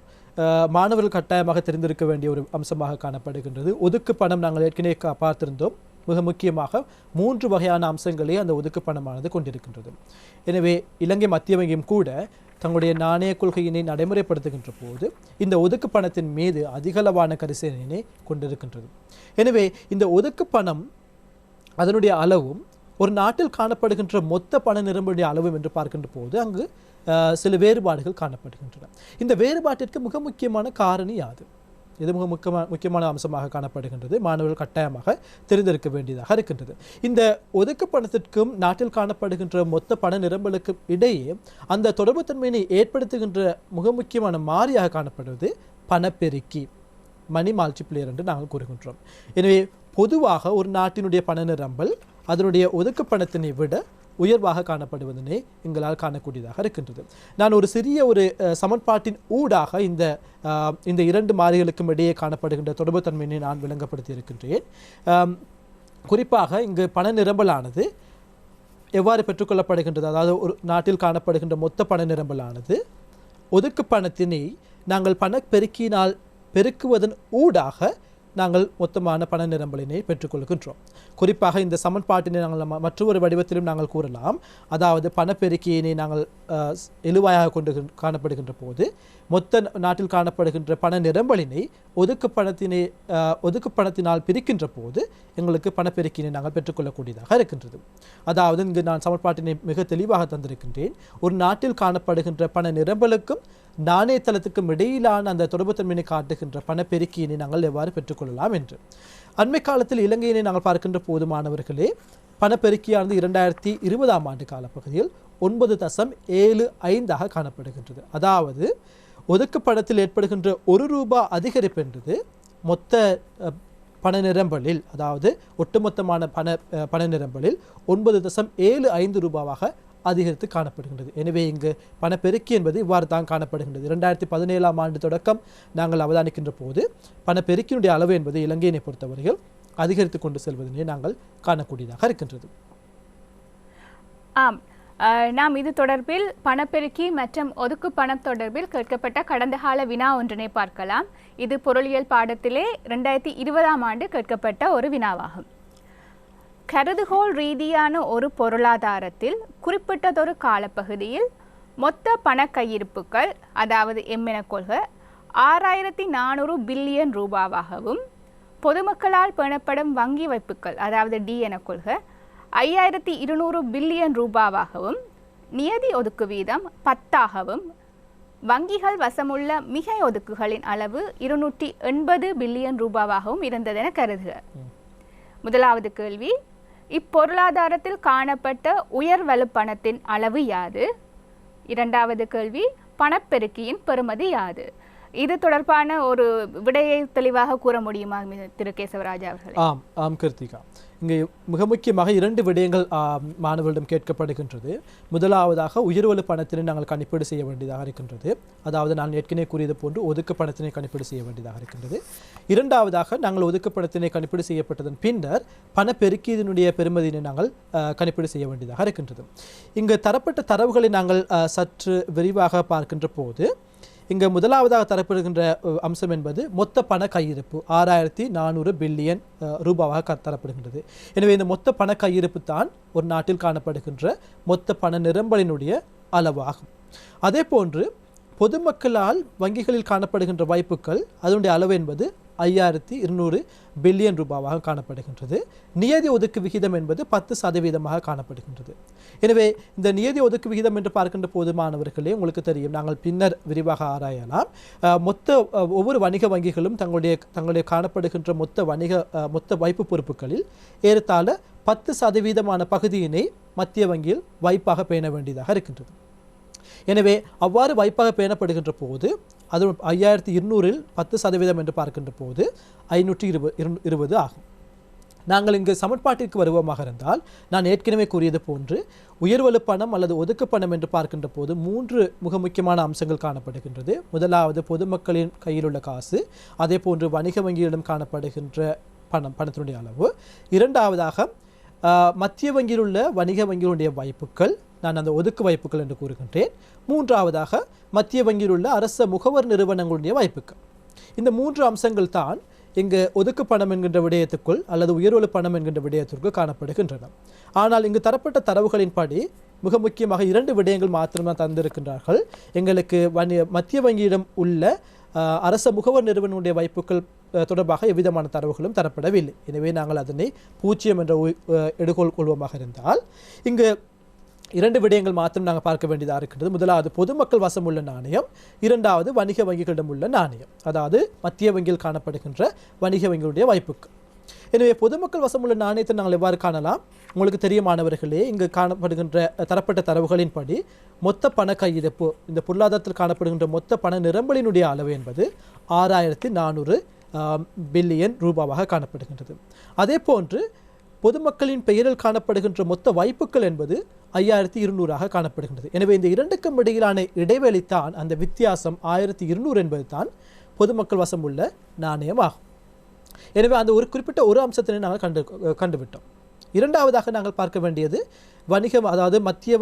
மாணவர்கள் கட்டாயமாக தெரிந்திருக்க வேண்டிய ஒரு அம்சமாக காணப்படுகின்றது. ஒதுக்கு பணம் நாங்கள் ஏற்கனவே பார்த்திருந்தோம். மிக முக்கியமாக 3 வகையான அம்சங்களே அந்த ஒதுக்கு பணமானது கொண்டிருக்கின்றது. எனவே இலங்கை மத்திய வங்கியும் கூட தங்களுடைய நாணய கொள்கையினை நடைமுறைப்படுத்துகின்ற போது இந்த ஒதுக்கு பணத்தின் மீது அதிகளவான கரிசனையினை கொண்டிருக்கின்றது. எனவே இந்த ஒதுக்கு பணம் அதனுடைய அளவும் ஒரு நாட்டில் காணப்படுகின்ற மொத்த பண நிரம்பலுடைய அளவு என்று பார்க்கின்ற போது அங்கு சில வேறுபாடுகள் காணப்படுகின்றன. இந்த வேறுபாட்டிற்கு மிக முக்கியமான காரணி யாது? இது மிக முக்கியமான அம்சமாக காணப்படுகின்றது. மாணவர்கள் கட்டாயமாக தெரிந்திருக்க வேண்டியதாக இருக்கின்றது. இந்த ஒதுக்கு பணத்திற்கும் நாட்டில் காணப்படுகின்ற மொத்த பண நிரம்பலுக்கும் இடையே அந்த தொடர்புத்தன்மையினை ஏற்படுத்துகின்ற மிக முக்கியமான மாறியாக காணப்படுவது பணப்பெருக்கி, மணி மல்டிப்ளேயர் என்று நாங்கள் கூறுகின்றோம். எனவே பொதுவாக ஒரு நாட்டினுடைய பண நிரம்பல் அதனுடைய ஒதுக்கு பணத்தினை விட உயர்வாக காணப்படுவதனை எங்களால் காணக்கூடியதாக இருக்கின்றது. நான் ஒரு சிறிய ஒரு சமன்பாட்டின் ஊடாக இந்த 2 மாறிகளுக்கும் இடையே காணப்படுகின்ற தொடர்புத்தன்மையினை நான் விளங்கப்படுத்தி இருக்கின்றேன். குறிப்பாக இங்கு பண நிரம்பலானது எவ்வாறு பெற்றுக்கொள்ளப்படுகின்றது, அதாவது ஒரு நாட்டில் காணப்படுகின்ற மொத்த பண நிரம்பலானது ஒதுக்கு பணத்தினை நாங்கள் பணப்பெருக்கினால் பெருக்குவதன் ஊடாக நாங்கள் மொத்தமான பண நிரம்பலினை பெற்றுக்கொள்கின்றோம். குறிப்பாக இந்த சமன்பாட்டினை நாங்கள் மற்றொரு வடிவத்திலும் நாங்கள் கூறலாம். அதாவது பணப்பெருக்கியினை நாங்கள் எழுவாயாக கொண்டு காணப்படுகின்ற போது மொத்த நாட்டில் காணப்படுகின்ற பண நிரம்பலினை ஒதுக்கு பணத்தினால் பிரிக்கின்ற போது எங்களுக்கு பணப்பெருக்கினை நாங்கள் பெற்றுக்கொள்ளக்கூடியதாக இருக்கின்றது. அதாவது இங்கு நான் சமன்பாட்டினை மிக தெளிவாக தந்திருக்கின்றேன். ஒரு நாட்டில் காணப்படுகின்ற பண நிரம்பலுக்கும் நாணயத்தளத்துக்கும் இடையிலான அந்த தொடர்புத்தன்மையை காட்டுகின்ற பணப்பெருக்கியினை நாங்கள் எவ்வாறு பெற்றுக்கொள்ளலாம் என்று. அண்மை காலத்தில் இலங்கையினை நாங்கள் பார்க்கின்ற போது மாணவர்களே, பணப்பெருக்கியானது 2020ஆம் ஆண்டு காலப்பகுதியில் 9.75 காணப்படுகின்றது. அதாவது ஒதுக்கு பணத்தில் ஏற்படுகின்ற ₹1 அதிகரிப்பு என்பது மொத்த பண நிரம்பலில், அதாவது ஒட்டுமொத்தமான பண நிரம்பலில் 9.75 அதிகரித்து காணப்படுகின்றது. எனவே இங்கு பணப்பெருக்கி என்பது இவ்வாறு தான் காணப்படுகின்றது. 2017ஆம் ஆண்டு தொடக்கம் நாங்கள் அவதானிக்கின்ற போது பணப்பெருக்கினுடைய அளவு என்பது இலங்கையினை பொறுத்தவரையில் அதிகரித்து கொண்டு செல்வதனை நாங்கள் காணக்கூடியதாக இருக்கின்றது. ஆம், நாம் இது தொடர்பில் பணப்பெருக்கி மற்றும் ஒதுக்கு பணம் தொடர்பில் கேட்கப்பட்ட கடந்த கால வினா ஒன்றினை பார்க்கலாம். இது பொருளியல் பாடத்திலே 2020ஆம் ஆண்டு கேட்கப்பட்ட ஒரு வினாவாகும். கருதுகோள் ரீதியான ஒரு பொருளாதாரத்தில் குறிப்பிட்டதொரு காலப்பகுதியில் மொத்த பண கையிருப்புகள் அதாவது எம் என கொள்க 6400 பில்லியன் ரூபாவாகவும் பொதுமக்களால் பேணப்படும் வங்கி வைப்புகள் அதாவது டி என கொள்க 5200 பில்லியன் ரூபாவாகவும் நியதி ஒதுக்கு வீதம் 10ஆகவும் வங்கிகள் வசமுள்ள மிகை ஒதுக்குகளின் அளவு 280 பில்லியன் ரூபாவாகவும் இருந்ததென கருதுக. முதலாவது கேள்வி, இப்பொருளாதாரத்தில் காணப்பட்ட உயர் வலுப்பணத்தின் அளவு யாது? இரண்டாவது கேள்வி, பணப்பெருக்கியின் பெறுமதி யாது? இது தொடர்பான ஒரு விடையை தெளிவாக கூற முடியுமா திரு கேசவராஜா அவர்களே? ஆம் கிருத்திகா, இங்கே மிக முக்கியமாக 2 விடயங்கள் மாணவர்களிடம் கேட்கப்படுகின்றது. முதலாவதாக உயர்வலு பணத்தினை நாங்கள் கணிப்பீடு செய்ய வேண்டியதாக இருக்கின்றது. அதாவது நான் ஏற்கனவே கூறியது போன்று ஒதுக்கு பணத்தினை கணிப்பீடு செய்ய வேண்டியதாக இருக்கின்றது. இரண்டாவதாக நாங்கள் ஒதுக்கு பணத்தினை கணிப்பீடு செய்யப்பட்டதன் பின்னர் பணப்பெருக்கியினுடைய பெறுமதியினை நாங்கள் கணிப்பீடு செய்ய வேண்டியதாக இருக்கின்றது. இங்கு தரப்பட்ட தரவுகளை நாங்கள் சற்று விரிவாக பார்க்கின்ற போது இங்கு முதலாவதாக தரப்படுகின்ற அம்சம் என்பது மொத்த பண கையிருப்பு 6400 பில்லியன் ரூபாவாக தரப்படுகின்றது. எனவே இந்த மொத்த பண கையிருப்பு தான் ஒரு நாட்டில் காணப்படுகின்ற மொத்த பண நிரம்பலினுடைய அளவாகும். அதே போன்று பொதுமக்களால் வங்கிகளில் காணப்படுகின்ற வாய்ப்புகள் அதனுடைய அளவு என்பது 5200 பில்லியன் ரூபாவாக காணப்படுகின்றது. நியதி ஒதுக்கு விகிதம் என்பது 10% காணப்படுகின்றது. எனவே இந்த நியதி ஒதுக்கு விகிதம் என்று பார்க்கின்ற போது மாணவர்களே உங்களுக்கு தெரியும், நாங்கள் பின்னர் விரிவாக ஆராயலாம். ஒவ்வொரு வணிக வங்கிகளும் தங்களுடைய காணப்படுகின்ற மொத்த வைப்பு பொறுப்புகளில் ஏறத்தாழ 10% பகுதியினை மத்திய வங்கியில் வைப்பாக பேண வேண்டியதாக இருக்கின்றது. எனவே அவ்வாறு வைப்பாக பேணப்படுகின்ற போது அது 5200-இல் 10% என்று பார்க்கின்ற போது 520 ஆகும். நாங்கள் இங்கு சமன்பாட்டிற்கு வருவோமாக இருந்தால் நான் ஏற்கனவே கூறியது போன்று உயர்வலு பணம் அல்லது ஒதுக்கு பணம் என்று பார்க்கின்ற போது 3 மிக முக்கியமான அம்சங்கள் காணப்படுகின்றது. முதலாவது பொதுமக்களின் கையில் உள்ள காசு, அதே போன்று வணிக வங்கியிடம் காணப்படுகின்ற பணத்தினுடைய அளவு. இரண்டாவதாக மத்திய வங்கியில் உள்ள வணிக வங்கிகளுடைய வாய்ப்புகள், நான் அந்த ஒதுக்கு வாய்ப்புகள் என்று கூறுகின்றேன். மூன்றாவதாக மத்திய வங்கியில் உள்ள அரச முகவர் நிறுவனங்களுடைய வாய்ப்புகள். இந்த 3 அம்சங்கள் தான் இங்கு ஒதுக்கு பணம் என்கின்ற விடயத்துக்குள் அல்லது உயர்வலு பணம் என்கின்ற விடயத்திற்கு காணப்படுகின்றன. ஆனால் இங்கு தரப்பட்ட தரவுகளின்படி மிக முக்கியமாக 2 விடயங்கள் மாத்திரம்தான் தந்திருக்கின்றார்கள். எங்களுக்கு மத்திய வங்கியிடம் உள்ள அரச முகவர் நிறுவனங்களுடைய வாய்ப்புகள் தொடர்பாக எவ்விதமான தரவுகளும் தரப்படவில்லை. எனவே நாங்கள் அதனை 0 என்ற எடுகோள் கொள்வோமாக இருந்தால் இங்கு 2 விடயங்கள் மாத்திரம் நாங்கள் பார்க்க வேண்டியதாக இருக்கின்றது. முதலாவது பொதுமக்கள் வசம் உள்ள நாணயம், இரண்டாவது வணிக வங்கிகளிடம் உள்ள நாணயம், அதாவது மத்திய வங்கியில் காணப்படுகின்ற வணிக வங்கிகளுடைய வாய்ப்புகள். எனவே பொதுமக்கள் வசம் உள்ள நாணயத்தை நாங்கள் எவ்வாறு காணலாம்? உங்களுக்கு தெரியுமானவர்களே, இங்கு காணப்படுகின்ற தரப்பட்ட தரவுகளின்படி மொத்த பண கையிருப்பு, இந்த பொருளாதாரத்தில் காணப்படுகின்ற மொத்த பண நிரம்பலினுடைய அளவு என்பது 6400 பில்லியன் ரூபாவாக காணப்படுகின்றது. அதே போன்று பொதுமக்களின் பெயரில் காணப்படுகின்ற மொத்த வாய்ப்புகள் என்பது 5200 காணப்படுகின்றது. எனவே இந்த 2க்கும் இடையிலான இடைவெளி தான், அந்த வித்தியாசம் 1200 என்பது தான் பொதுமக்கள் வசம் உள்ள நாணயம் ஆகும். எனவே அந்த ஒரு குறிப்பிட்ட ஒரு அம்சத்தினை நாங்கள் கண்டுவிட்டோம். இரண்டாவதாக நாங்கள் பார்க்க வேண்டியது அதாவது மத்திய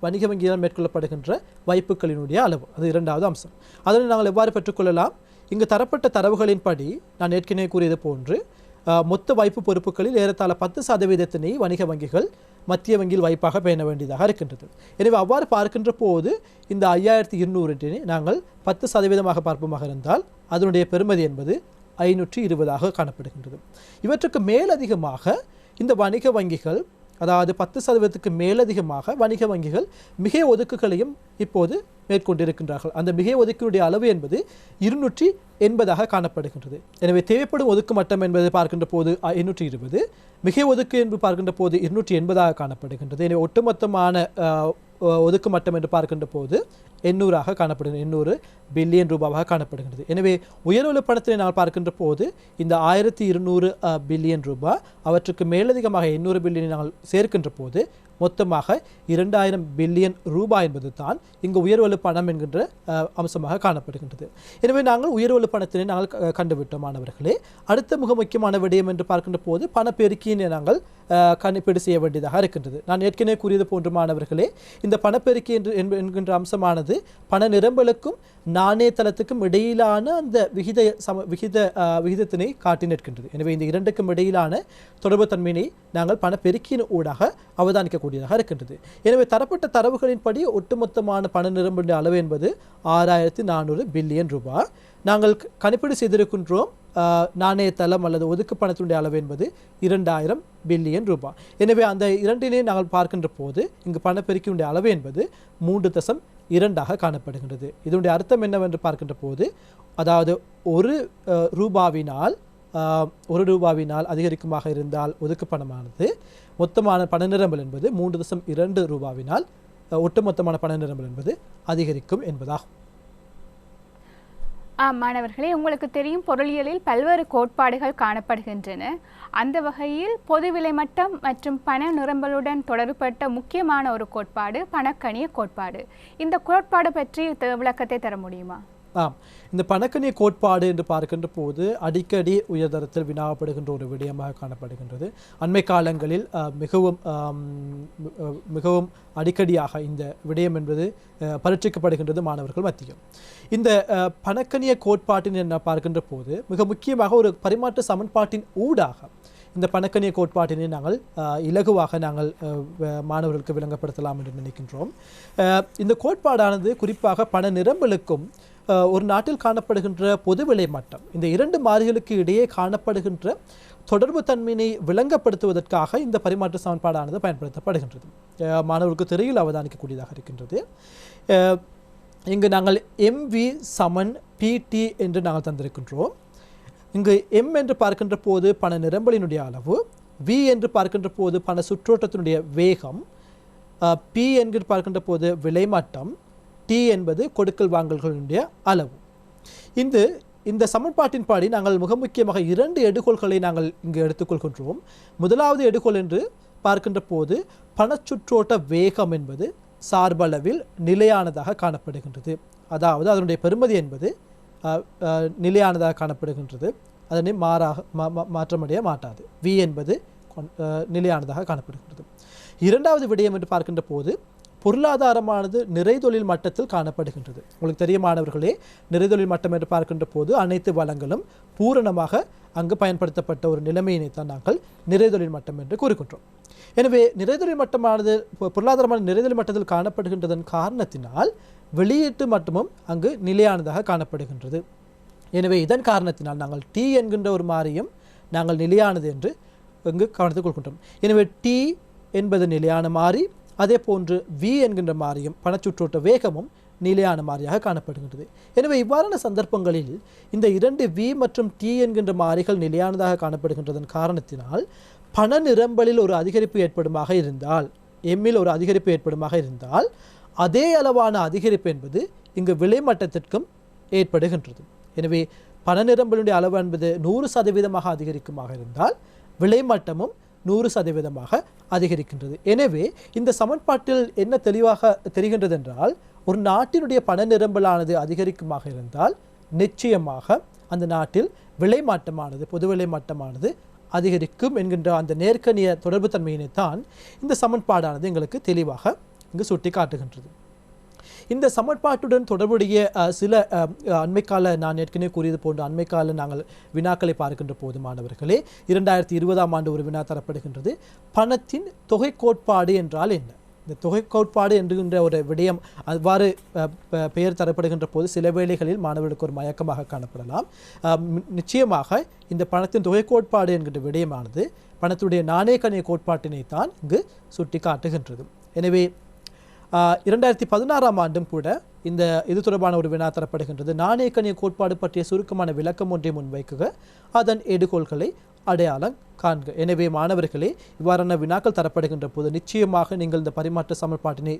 வணிக வங்கியால் மேற்கொள்ளப்படுகின்ற வாய்ப்புகளினுடைய அளவு. அது இரண்டாவது அம்சம். அதனை நாங்கள் எவ்வாறு பெற்றுக்கொள்ளலாம்? இங்கு தரப்பட்ட தரவுகளின்படி நான் ஏற்கனவே கூறியது போன்று மொத்த வைப்பு பொறுப்புகளில் ஏறத்தாழ 10% வணிக வங்கிகள் மத்திய வங்கியில் வைப்பாக பேண வேண்டியதாக இருக்கின்றது. எனவே அவ்வாறு பார்க்கின்ற போது இந்த 5200 நாங்கள் 10% பார்ப்போமாக இருந்தால் அதனுடைய பெறுமதி என்பது 520 காணப்படுகின்றது. இவற்றுக்கு மேலதிகமாக இந்த வணிக வங்கிகள், அதாவது 10%க்கு மேலதிகமாக வணிக வங்கிகள் மிகை ஒதுக்குகளையும் இப்போது மேற்கொண்டிருக்கின்றார்கள். அந்த மிகை ஒதுக்கினுடைய அளவு என்பது 280 காணப்படுகின்றது. எனவே தேவைப்படும் ஒதுக்கு மட்டம் என்பதை பார்க்கின்ற போது 520, மிகை ஒதுக்கு என்று பார்க்கின்ற போது 280 காணப்படுகின்றது. எனவே ஒட்டுமொத்தமான ஒதுக்கு மட்டம் என்று பார்க்கின்ற போது 800 காணப்படுகிறது, 800 பில்லியன் ரூபாவாக காணப்படுகிறது. எனவே உயர்வலு பணத்தினை நாங்கள் பார்க்கின்ற போது இந்த 1200 பில்லியன் ரூபாய் அவற்றுக்கு மேலதிகமாக 800 பில்லியனை நாங்கள் சேர்க்கின்ற போது மொத்தமாக 2000 பில்லியன் ரூபாய் என்பது தான் இங்கு உயர்வலு பணம் என்கின்ற அம்சமாக காணப்படுகின்றது. எனவே நாங்கள் உயர்வலு பணத்தினை நாங்கள் கண்டுவிட்டோம் மாணவர்களே. அடுத்த மிக முக்கியமான விடயம் என்று பார்க்கின்ற போது பணப்பெருக்கியினை நாங்கள் கணிப்பீடு செய்ய வேண்டியதாக இருக்கின்றது. நான் ஏற்கனவே கூறியது போன்ற மாணவர்களே, இந்த பணப்பெருக்கி என்கின்ற அம்சமானது பண நிரம்பலுக்கும் நாணய தளத்துக்கும் இடையிலான அந்த விகிதத்தினை காட்டி நிற்கின்றது. எனவே இந்த இரண்டுக்கும் இடையிலான தொடர்பு தன்மையினை நாங்கள் பணப்பெருக்கியின் ஊடாக அவதானிக்க பார்க்கக்கூடியதாக இருக்கின்றது. எனவே தரப்பட்ட தரவுகளின்படி ஒட்டுமொத்தமான பண நிரம்புடைய அளவு என்பது 6400 பில்லியன் ரூபாய். நாங்கள் கணிப்பீடு செய்திருக்கின்றோம் நாணய தளம் அல்லது ஒதுக்கு பணத்தினுடைய அளவு என்பது 2000 பில்லியன் ரூபாய். எனவே அந்த இரண்டிலே நாங்கள் பார்க்கின்ற போது இங்கு பணப்பெருக்கியுடைய அளவு என்பது 3.2 காணப்படுகின்றது. இதனுடைய அர்த்தம் என்னவென்று பார்க்கின்ற போது, அதாவது ஒரு ரூபாவினால் அதிகரிக்குமாக இருந்தால் ஒதுக்கு பணமானது மொத்தமான பண நிரம்பல் என்பது 3.2 ரூபாவினால் ஒட்டுமொத்தமான பண நிரம்பல் என்பது அதிகரிக்கும் என்பதாகும். மாணவர்களே, உங்களுக்கு தெரியும் பொருளியலில் பல்வேறு கோட்பாடுகள் காணப்படுகின்றன. அந்த வகையில் பொது விலை மட்டம் மற்றும் பண நிரம்பலுடன் தொடர்பட்ட முக்கியமான ஒரு கோட்பாடு பணக்கணிய கோட்பாடு. இந்த கோட்பாடு பற்றி விளக்கத்தை தர முடியுமா? இந்த பணக்கணிய கோட்பாடு என்று பார்க்கின்ற போது அடிக்கடி உயர்தரத்தில் வினாவப்படுகின்ற ஒரு விடயமாக காணப்படுகின்றது. அண்மை காலங்களில் மிகவும் அடிக்கடியாக இந்த விடயம் என்பது பரீட்சிக்கப்படுகின்றது மாணவர்கள் மத்தியில். இந்த பணக்கணிய கோட்பாட்டின் என்ன பார்க்கின்ற போது மிக முக்கியமாக ஒரு பரிமாற்ற சமன்பாட்டின் ஊடாக இந்த பணக்கணிய கோட்பாட்டினை நாங்கள் இலகுவாக நாங்கள் மாணவர்களுக்கு விளங்கப்படுத்தலாம் என்று நினைக்கின்றோம். இந்த கோட்பாடானது குறிப்பாக பண நிரம்பலுக்கும் ஒரு நாட்டில் காணப்படுகின்ற பொது விலை மட்டம், இந்த இரண்டு மாறிகளுக்கு இடையே காணப்படுகின்ற தொடர்பு தன்மையினை விளங்கப்படுத்துவதற்காக இந்த பரிமாற்ற சமன்பாடானது பயன்படுத்தப்படுகின்றது. மாணவர்களுக்கு திரையில் அவதானிக்கக்கூடியதாக இருக்கின்றது. இங்கு நாங்கள் MV சமன் PT என்று நாங்கள் தந்திருக்கின்றோம். இங்கு M என்று பார்க்கின்ற போது பண நிரம்பலினுடைய அளவு, V என்று பார்க்கின்ற போது பண சுற்றோட்டத்தினுடைய வேகம், P என்று பார்க்கின்ற போது விலை மட்டம், T என்பது கொடுக்கல் வாங்கல்களுடைய அளவு. இந்த சமன்பாட்டின் படி நாங்கள் மிக முக்கியமாக 2 எடுகோள்களை நாங்கள் இங்கு எடுத்துக்கொள்கின்றோம். முதலாவது எடுகோள் என்று பார்க்கின்ற போது பணச்சுற்றோட்ட வேகம் என்பது சார்பளவில் நிலையானதாக காணப்படுகின்றது. அதாவது அதனுடைய பெறுமதி என்பது நிலையானதாக காணப்படுகின்றது, அதனை மாற்றமடைய மாட்டாது. V என்பது நிலையானதாக காணப்படுகின்றது. இரண்டாவது விடயம் என்று பார்க்கின்ற போது பொருளாதாரமானது நிறைதொழில் மட்டத்தில் காணப்படுகின்றது. உங்களுக்கு தெரிய மாணவர்களே, நிறைதொழில் மட்டம் என்று பார்க்கின்ற போது அனைத்து வளங்களும் பூரணமாக அங்கு பயன்படுத்தப்பட்ட ஒரு நிலைமையினைத்தான் நாங்கள் நிறைதொழில் மட்டம் என்று கூறுகின்றோம். எனவே நிறைதொழில் மட்டமானது பொருளாதாரமான நிறைதொழில் மட்டத்தில் காணப்படுகின்றதன் காரணத்தினால் வெளியீட்டு மட்டமும் அங்கு நிலையானதாக காணப்படுகின்றது. எனவே இதன் காரணத்தினால் நாங்கள் T என்கின்ற ஒரு மாறியும் நாங்கள் நிலையானது என்று இங்கு கவனத்தில் கொள்கின்றோம். எனவே T என்பது நிலையான மாறி, அதே போன்று V என்கின்ற மாறியும் பணச்சுற்றோட்ட வேகமும் நிலையான மாறியாக காணப்படுகின்றது. எனவே இவ்வாறான சந்தர்ப்பங்களில் இந்த 2 V மற்றும் T என்கின்ற மாறிகள் நிலையானதாக காணப்படுகின்றதன் காரணத்தினால் பண நிரம்பலில் ஒரு அதிகரிப்பு ஏற்படுமாக இருந்தால், எம்மில் ஒரு அதிகரிப்பு ஏற்படுமாக இருந்தால், அதே அளவான அதிகரிப்பு என்பது இங்கு விலை மட்டத்திற்கும் ஏற்படுகின்றது. எனவே பண நிரம்பலுடைய அளவு என்பது 100% அதிகரிக்குமாக இருந்தால் விலை மட்டமும் 100% அதிகரிக்கின்றது. எனவே இந்த சமன்பாட்டில் என்ன தெளிவாக தெரிகின்றது என்றால், ஒரு நாட்டினுடைய பண நிரம்பலானது அதிகரிக்குமாக இருந்தால் நிச்சயமாக அந்த நாட்டில் விலை மாட்டமானது, பொது விலை மட்டமானது அதிகரிக்கும் என்கின்ற அந்த நேர்க்கணிய தொடர்பு தன்மையினைத்தான் இந்த சமன்பாடானது எங்களுக்கு தெளிவாக இங்கு சுட்டி காட்டுகின்றது. இந்த சமன்பாட்டுடன் தொடர்புடைய சில அண்மைக்கால, நான் ஏற்கனவே கூறியது போன்ற அண்மைக்கால நாங்கள் வினாக்களை பார்க்கின்ற போது மாணவர்களே, 2020ஆம் ஆண்டு ஒரு வினா தரப்படுகின்றது. பணத்தின் தொகை கோட்பாடு என்றால் என்ன? இந்த தொகை கோட்பாடு என்கின்ற ஒரு விடயம் அவ்வாறு பெயர் தரப்படுகின்ற போது சில வேளைகளில் மாணவர்களுக்கு ஒரு மயக்கமாக காணப்படலாம். நிச்சயமாக இந்த பணத்தின் தொகை கோட்பாடு என்கின்ற விடயமானது பணத்துடைய நாணயக்கணிய கோட்பாட்டினை தான் இங்கு சுட்டி காட்டுகின்றது. எனவே 2016ஆம் ஆண்டும் கூட இது தொடர்பான ஒரு வினா தரப்படுகின்றது. நாணயக்கணிய கோட்பாடு பற்றிய சுருக்கமான விளக்கம் ஒன்றை முன்வைக்குக, அதன் எடுகோள்களை அடையாளம் காண்க. எனவே மாணவர்களே, இவ்வாறான வினாக்கள் தரப்படுகின்ற போது நிச்சயமாக நீங்கள் இந்த பரிமாற்ற சமன்பாட்டினை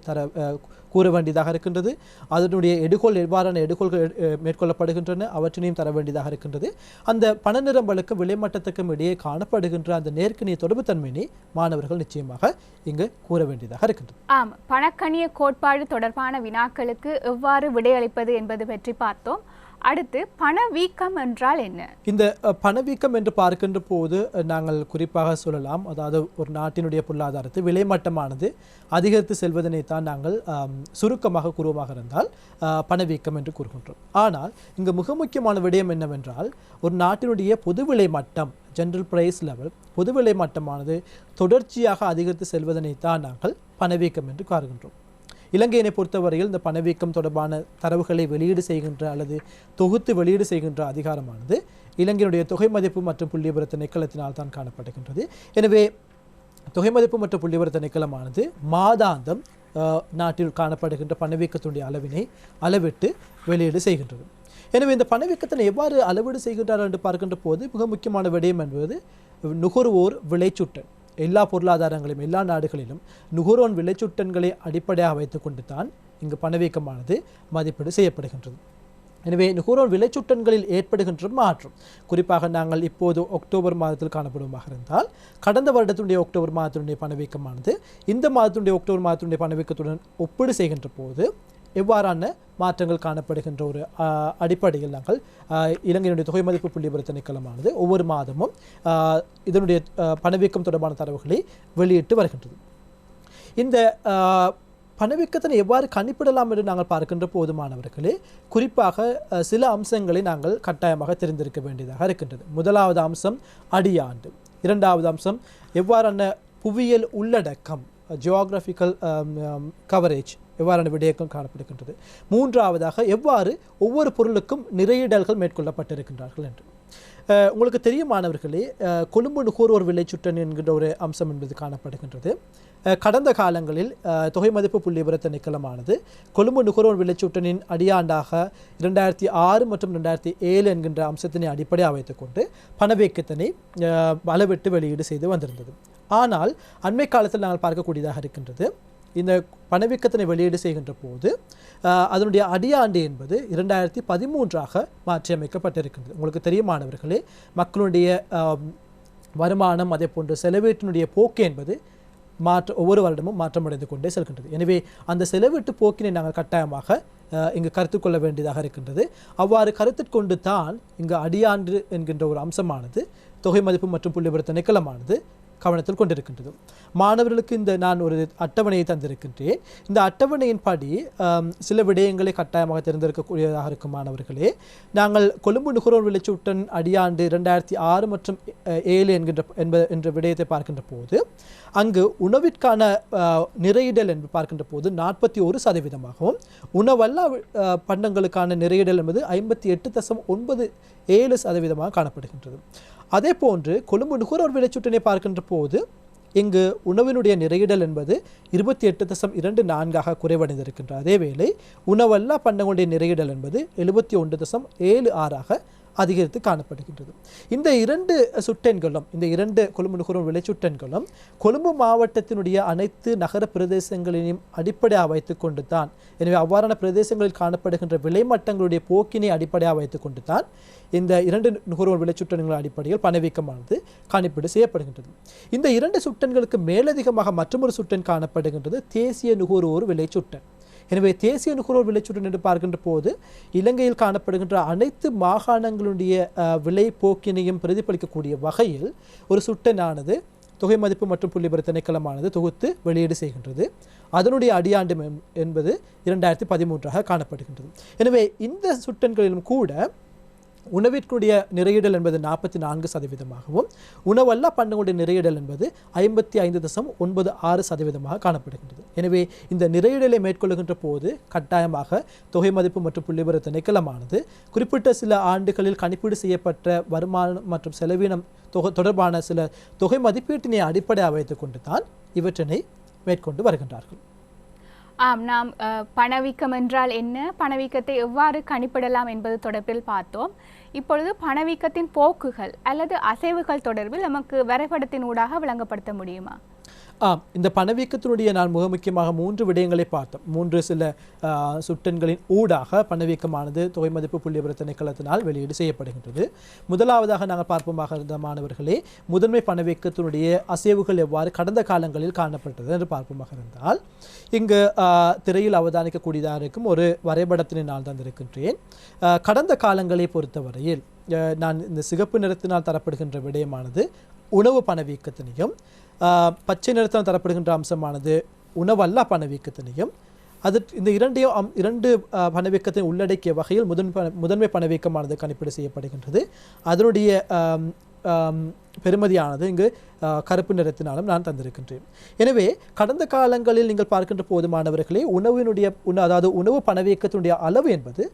கூற வேண்டியதாக இருக்கின்றது. அதனுடைய எடுகோள் எவ்வாறான எடுகோள்கள் மேற்கொள்ளப்படுகின்றன அவற்றினையும் தர வேண்டியதாக இருக்கின்றது. அந்த பண நிரம்பலுக்கும் விலைமட்டத்துக்கும் இடையே காணப்படுகின்ற அந்த நேர்க்கணிய தொடர்பு தன்மையினை மாணவர்கள் நிச்சயமாக இங்கு கூற வேண்டியதாக இருக்கின்றது. பணக்கணிய கோட்பாடு தொடர்பான வினாக்களுக்கு எவ்வாறு விடையளிப்பது என்பது பற்றி பார்த்தோம். அடுத்து பணவீக்கம் என்றால் என்ன? இந்த பணவீக்கம் என்று பார்க்கின்ற போது நாங்கள் குறிப்பாக சொல்லலாம், அதாவது ஒரு நாட்டினுடைய பொருளாதாரத்தை விலைமட்டமானது அதிகரித்து செல்வதனை தான் நாங்கள் சுருக்கமாக கூறுவமாக இருந்தால் பணவீக்கம் என்று கூறுகின்றோம். ஆனால் இங்கு மிக முக்கியமான விடயம் என்னவென்றால், ஒரு நாட்டினுடைய பொது விலை மட்டம், ஜெனரல் பிரைஸ் லெவல், பொது விலை மட்டமானது தொடர்ச்சியாக அதிகரித்து செல்வதனை தான் நாங்கள் பணவீக்கம் என்று கூறுகின்றோம். இலங்கையினை பொறுத்தவரையில் இந்த பணவீக்கம் தொடர்பான தரவுகளை வெளியீடு செய்கின்ற அல்லது தொகுத்து வெளியீடு செய்கின்ற அதிகாரமானது இலங்கையினுடைய தொகை மதிப்பு மற்றும் புள்ளிவிவர திணைக்களத்தினால் தான் காணப்படுகின்றது. எனவே தொகை மதிப்பு மற்றும் புள்ளிவிவர திணைக்களமானது மாதாந்தம் நாட்டில் காணப்படுகின்ற பணவீக்கத்தினுடைய அளவினை அளவிட்டு வெளியீடு செய்கின்றது. எனவே இந்த பணவீக்கத்தினை எவ்வாறு அளவீடு செய்கின்றார் என்று பார்க்கின்ற போது மிக முக்கியமான விடயம் என்பது நுகர்வோர் விளைச்சுட்டன். எல்லா பொருளாதாரங்களையும் எல்லா நாடுகளிலும் நுகர்வோர் விளைச்சுட்டன்களை அடிப்படையாக வைத்து கொண்டு தான் இங்கு பணவீக்கமானது மதிப்பீடு செய்யப்படுகின்றது. எனவே நுகர்வோர் விளைச்சுட்டன்களில் ஏற்படுகின்ற மாற்றம், குறிப்பாக நாங்கள் இப்போது அக்டோபர் மாதத்தில் காணப்படுவதாக இருந்தால், கடந்த வருடத்தினுடைய அக்டோபர் மாதத்தினுடைய பணவீக்கமானது இந்த மாதத்தினுடைய அக்டோபர் மாதத்தினுடைய பணவீக்கத்துடன் ஒப்பீடு செய்கின்ற போது எவ்வாறான மாற்றங்கள் காணப்படுகின்ற ஒரு அடிப்படையில் நாங்கள் இலங்கையினுடைய தொகை மதிப்பு புள்ளிவிவர திணைக்களமானது ஒவ்வொரு மாதமும் இதனுடைய பணவீக்கம் தொடர்பான தரவுகளை வெளியிட்டு வருகின்றது. இந்த பணவீக்கத்தினை எவ்வாறு கணிப்பிடலாம் என்று நாங்கள் பார்க்கின்ற போதுமானவர்களே, குறிப்பாக சில அம்சங்களை நாங்கள் கட்டாயமாக தெரிந்திருக்க வேண்டியதாக இருக்கின்றது. முதலாவது அம்சம் அடியாண்டு, இரண்டாவது அம்சம் எவ்வாறான புவியியல் உள்ளடக்கம், ஜியோகிராஃபிக்கல் கவரேஜ் எவ்வாறான விடயக்கம் காணப்படுகின்றது, மூன்றாவதாக எவ்வாறு ஒவ்வொரு பொருளுக்கும் நிறையிடல்கள் மேற்கொள்ளப்பட்டிருக்கின்றார்கள் என்று. உங்களுக்கு தெரியுமானவர்களே, கொழும்பு நுகர்வோர் விளைச்சுட்டன் என்கின்ற ஒரு அம்சம் என்பது காணப்படுகின்றது. கடந்த காலங்களில் தொகை மதிப்பு புள்ளிவிவர திணைக்களமானது கொழும்பு நுகர்வோர் விளைச்சுட்டனின் அடியாண்டாக 2006 மற்றும் 2007 என்கின்ற அம்சத்தினை அடிப்படையாக வைத்துக்கொண்டு பணவீக்கத்தினை அளவிட்டு வெளியீடு செய்து வந்திருந்தது. ஆனால் அண்மை காலத்தில் நாங்கள் பார்க்கக்கூடியதாக இருக்கின்றது, இந்த பணவீக்கத்தினை வெளியீடு செய்கின்ற போது அதனுடைய அடியாண்டு என்பது 2013 மாற்றியமைக்கப்பட்டிருக்கின்றது. உங்களுக்கு தெரியுமானவர்களே, மக்களுடைய வருமானம் அதே போன்று செலவீட்டினுடைய போக்கு என்பது ஒவ்வொரு வருடமும் மாற்றமடைந்து கொண்டே செல்கின்றது. எனவே அந்த செலவீட்டு போக்கினை நாங்கள் கட்டாயமாக இங்கு கருத்து கொள்ள வேண்டியதாக இருக்கின்றது. அவ்வாறு கருத்து கொண்டு தான் இங்கு அடியாண்டு என்கின்ற ஒரு அம்சமானது தொகை மதிப்பு மற்றும் புள்ளிவிவர திணைக்களமானது கவனத்தில் கொண்டிருக்கின்றது. மாணவர்களுக்கு இந்த நான் ஒரு அட்டவணையை தந்திருக்கின்றேன். இந்த அட்டவணையின் படி சில விடயங்களை கட்டாயமாக தெரிந்திருக்கக்கூடியதாக இருக்கும் மாணவர்களே. நாங்கள் கொழும்பு நுகர்வோர் விளைச்சுட்டன் அடியாண்டு 2006 மற்றும் 2007 என்ற விடயத்தை பார்க்கின்ற போது அங்கு உணவிற்கான நிறையிடல் என்று பார்க்கின்ற போது 41%, உணவல்லா பண்டங்களுக்கான நிறையிடல் என்பது 58.97% காணப்படுகின்றது. அதே போன்று கொழும்பு நுகர்வோர் விளைச்சுட்டனை பார்க்கின்ற போது இங்கு உணவினுடைய நிறையிடல் என்பது 28.24 குறைவடைந்திருக்கின்றது. அதேவேளை உணவல்லா பண்டங்களுடைய நிறையிடல் என்பது 71.76 அதிகரித்து காணப்படுகின்றது. இந்த இரண்டு சுட்டெண்களும், இந்த இரண்டு கொழும்பு நுகர்வோர் விளைச்சுட்டன்களும் கொழும்பு மாவட்டத்தினுடைய அனைத்து நகர பிரதேசங்களையும் அடிப்படையாக வைத்துக் கொண்டு தான், எனவே அவ்வாறான பிரதேசங்களில் காணப்படுகின்ற விலைமட்டங்களுடைய போக்கினை அடிப்படையாக வைத்துக் கொண்டு தான் இந்த இரண்டு நுகர்வோர் விளைச்சுட்டன்களின் அடிப்படையில் பணவீக்கமானது கணிப்பீடு செய்யப்படுகின்றது. இந்த இரண்டு சுட்டன்களுக்கு மேலதிகமாக மற்றொரு சுட்டன் காணப்படுகின்றது, தேசிய நுகர்வோர் விளைச்சுட்டன். எனவே தேசிய நுகர்வோர் விளைச்சுட்டன் என்று பார்க்கின்ற போது இலங்கையில் காணப்படுகின்ற அனைத்து மாகாணங்களுடைய விலை போக்கினையும் பிரதிபலிக்கக்கூடிய வகையில் ஒரு சுட்டனானது தொகை மதிப்பு மற்றும் புள்ளிவிவர திணைக்களமானது தொகுத்து வெளியீடு செய்கின்றது. அதனுடைய அடியாண்டு என்பது 2013 காணப்படுகின்றது. எனவே இந்த சுட்டன்களிலும் கூட உணவிற்குடைய நிறையிடல் என்பது 44%, உணவல்லா பண்டங்களுடைய நிறையிடல் என்பது 55.96% காணப்படுகின்றது. எனவே இந்த நிறையிடலை மேற்கொள்ளுகின்ற போது கட்டாயமாக தொகை மதிப்பு மற்றும் புள்ளிவிவர திணைக்களமானது குறிப்பிட்ட சில ஆண்டுகளில் கணிப்பீடு செய்யப்பட்ட வருமானம் மற்றும் செலவினம் தொடர்பான சில தொகை மதிப்பீட்டினை அடிப்படையாக வைத்துக் கொண்டு தான் இவற்றினை மேற்கொண்டு வருகின்றார்கள். ஆம், நாம் பணவீக்கம் என்றால் என்ன, பணவீக்கத்தை எவ்வாறு கணிப்பிடலாம் என்பது தொடர்பில் பார்த்தோம். இப்பொழுது பணவீக்கத்தின் போக்குகள் அல்லது அசைவுகள் தொடர்பில் நமக்கு வரைபடத்தின் ஊடாக விளங்கப்படுத்த முடியுமா? இந்த பணவீக்கத்தினுடைய நான் மிக முக்கியமாக 3 விடயங்களை பார்த்தோம். 3 சில சுட்டன்களின் ஊடாக பணவீக்கமானது தொகை மதிப்பு புள்ளிவிவர திணைக்களத்தினால் வெளியீடு செய்யப்படுகின்றது. முதலாவதாக நாங்கள் பார்ப்போமாக இருந்த மாணவர்களே, முதன்மை பணவீக்கத்தினுடைய அசைவுகள் எவ்வாறு கடந்த காலங்களில் காணப்பட்டது என்று பார்ப்போமாக இருந்தால், இங்கு திரையில் அவதானிக்கக்கூடியதாக இருக்கும் ஒரு வரைபடத்தினை நான் தந்திருக்கின்றேன். கடந்த காலங்களை பொறுத்தவரையில் நான் இந்த சிகப்பு நிறத்தினால் தரப்படுகின்ற விடயமானது உணவு பணவீக்கத்தினையும், பச்சை நிறத்தால் தரப்படுகின்ற அம்சமானது உணவல்லா பணவீக்கத்தினையும், இந்த இரண்டு பணவீக்கத்தை உள்ளடக்கிய வகையில் முதன்மை பணவீக்கமானது கணிப்பீடு செய்யப்படுகின்றது. அதனுடைய பெருமதியானது இங்கு கருப்பு நிறத்தினாலும் நான் தந்திருக்கின்றேன். எனவே கடந்த காலங்களில் நீங்கள் பார்க்கின்ற போதுமானவர்களே, அதாவது உணவு பணவீக்கத்தினுடைய அளவு என்பது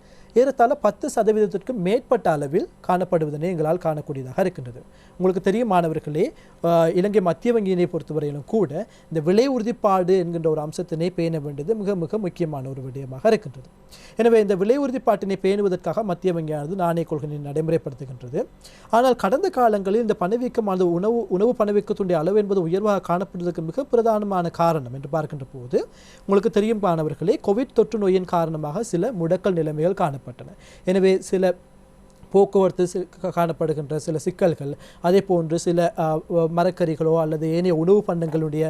ஏறத்தாழ 10% மேற்பட்ட அளவில் காணப்படுவதனை எங்களால் காணக்கூடியதாக இருக்கின்றது. உங்களுக்கு தெரியும் மாணவர்களே, இலங்கை மத்திய வங்கியினை பொறுத்தவரையிலும் கூட இந்த விலை உறுதிப்பாடு என்கின்ற ஒரு அம்சத்தினை பேண வேண்டியது மிக மிக முக்கியமான ஒரு விடயமாக இருக்கின்றது. எனவே இந்த விலை உறுதிப்பாட்டினை பேணுவதற்காக மத்திய வங்கியானது நாணய கொள்கையை நடைமுறைப்படுத்துகின்றது. ஆனால் கடந்த காலங்களில் இந்த பணவீக்கமானது உணவு பணவீக்கத்தினுடைய அளவு என்பது உயர்வாக காணப்படுவதற்கு மிக பிரதானமான காரணம் என்று பார்க்கின்ற போது உங்களுக்கு தெரியும் மாணவர்களே, கோவிட் தொற்று நோயின் காரணமாக சில முடக்கல் நிலைமைகள் காணப்பட்டன. எனவே சில போக்குவரத்து காணப்படுகின்ற சில சிக்கல்கள், அதே போன்று சில மரக்கறிகளோ அல்லது ஏனைய உணவு பண்டங்களுடைய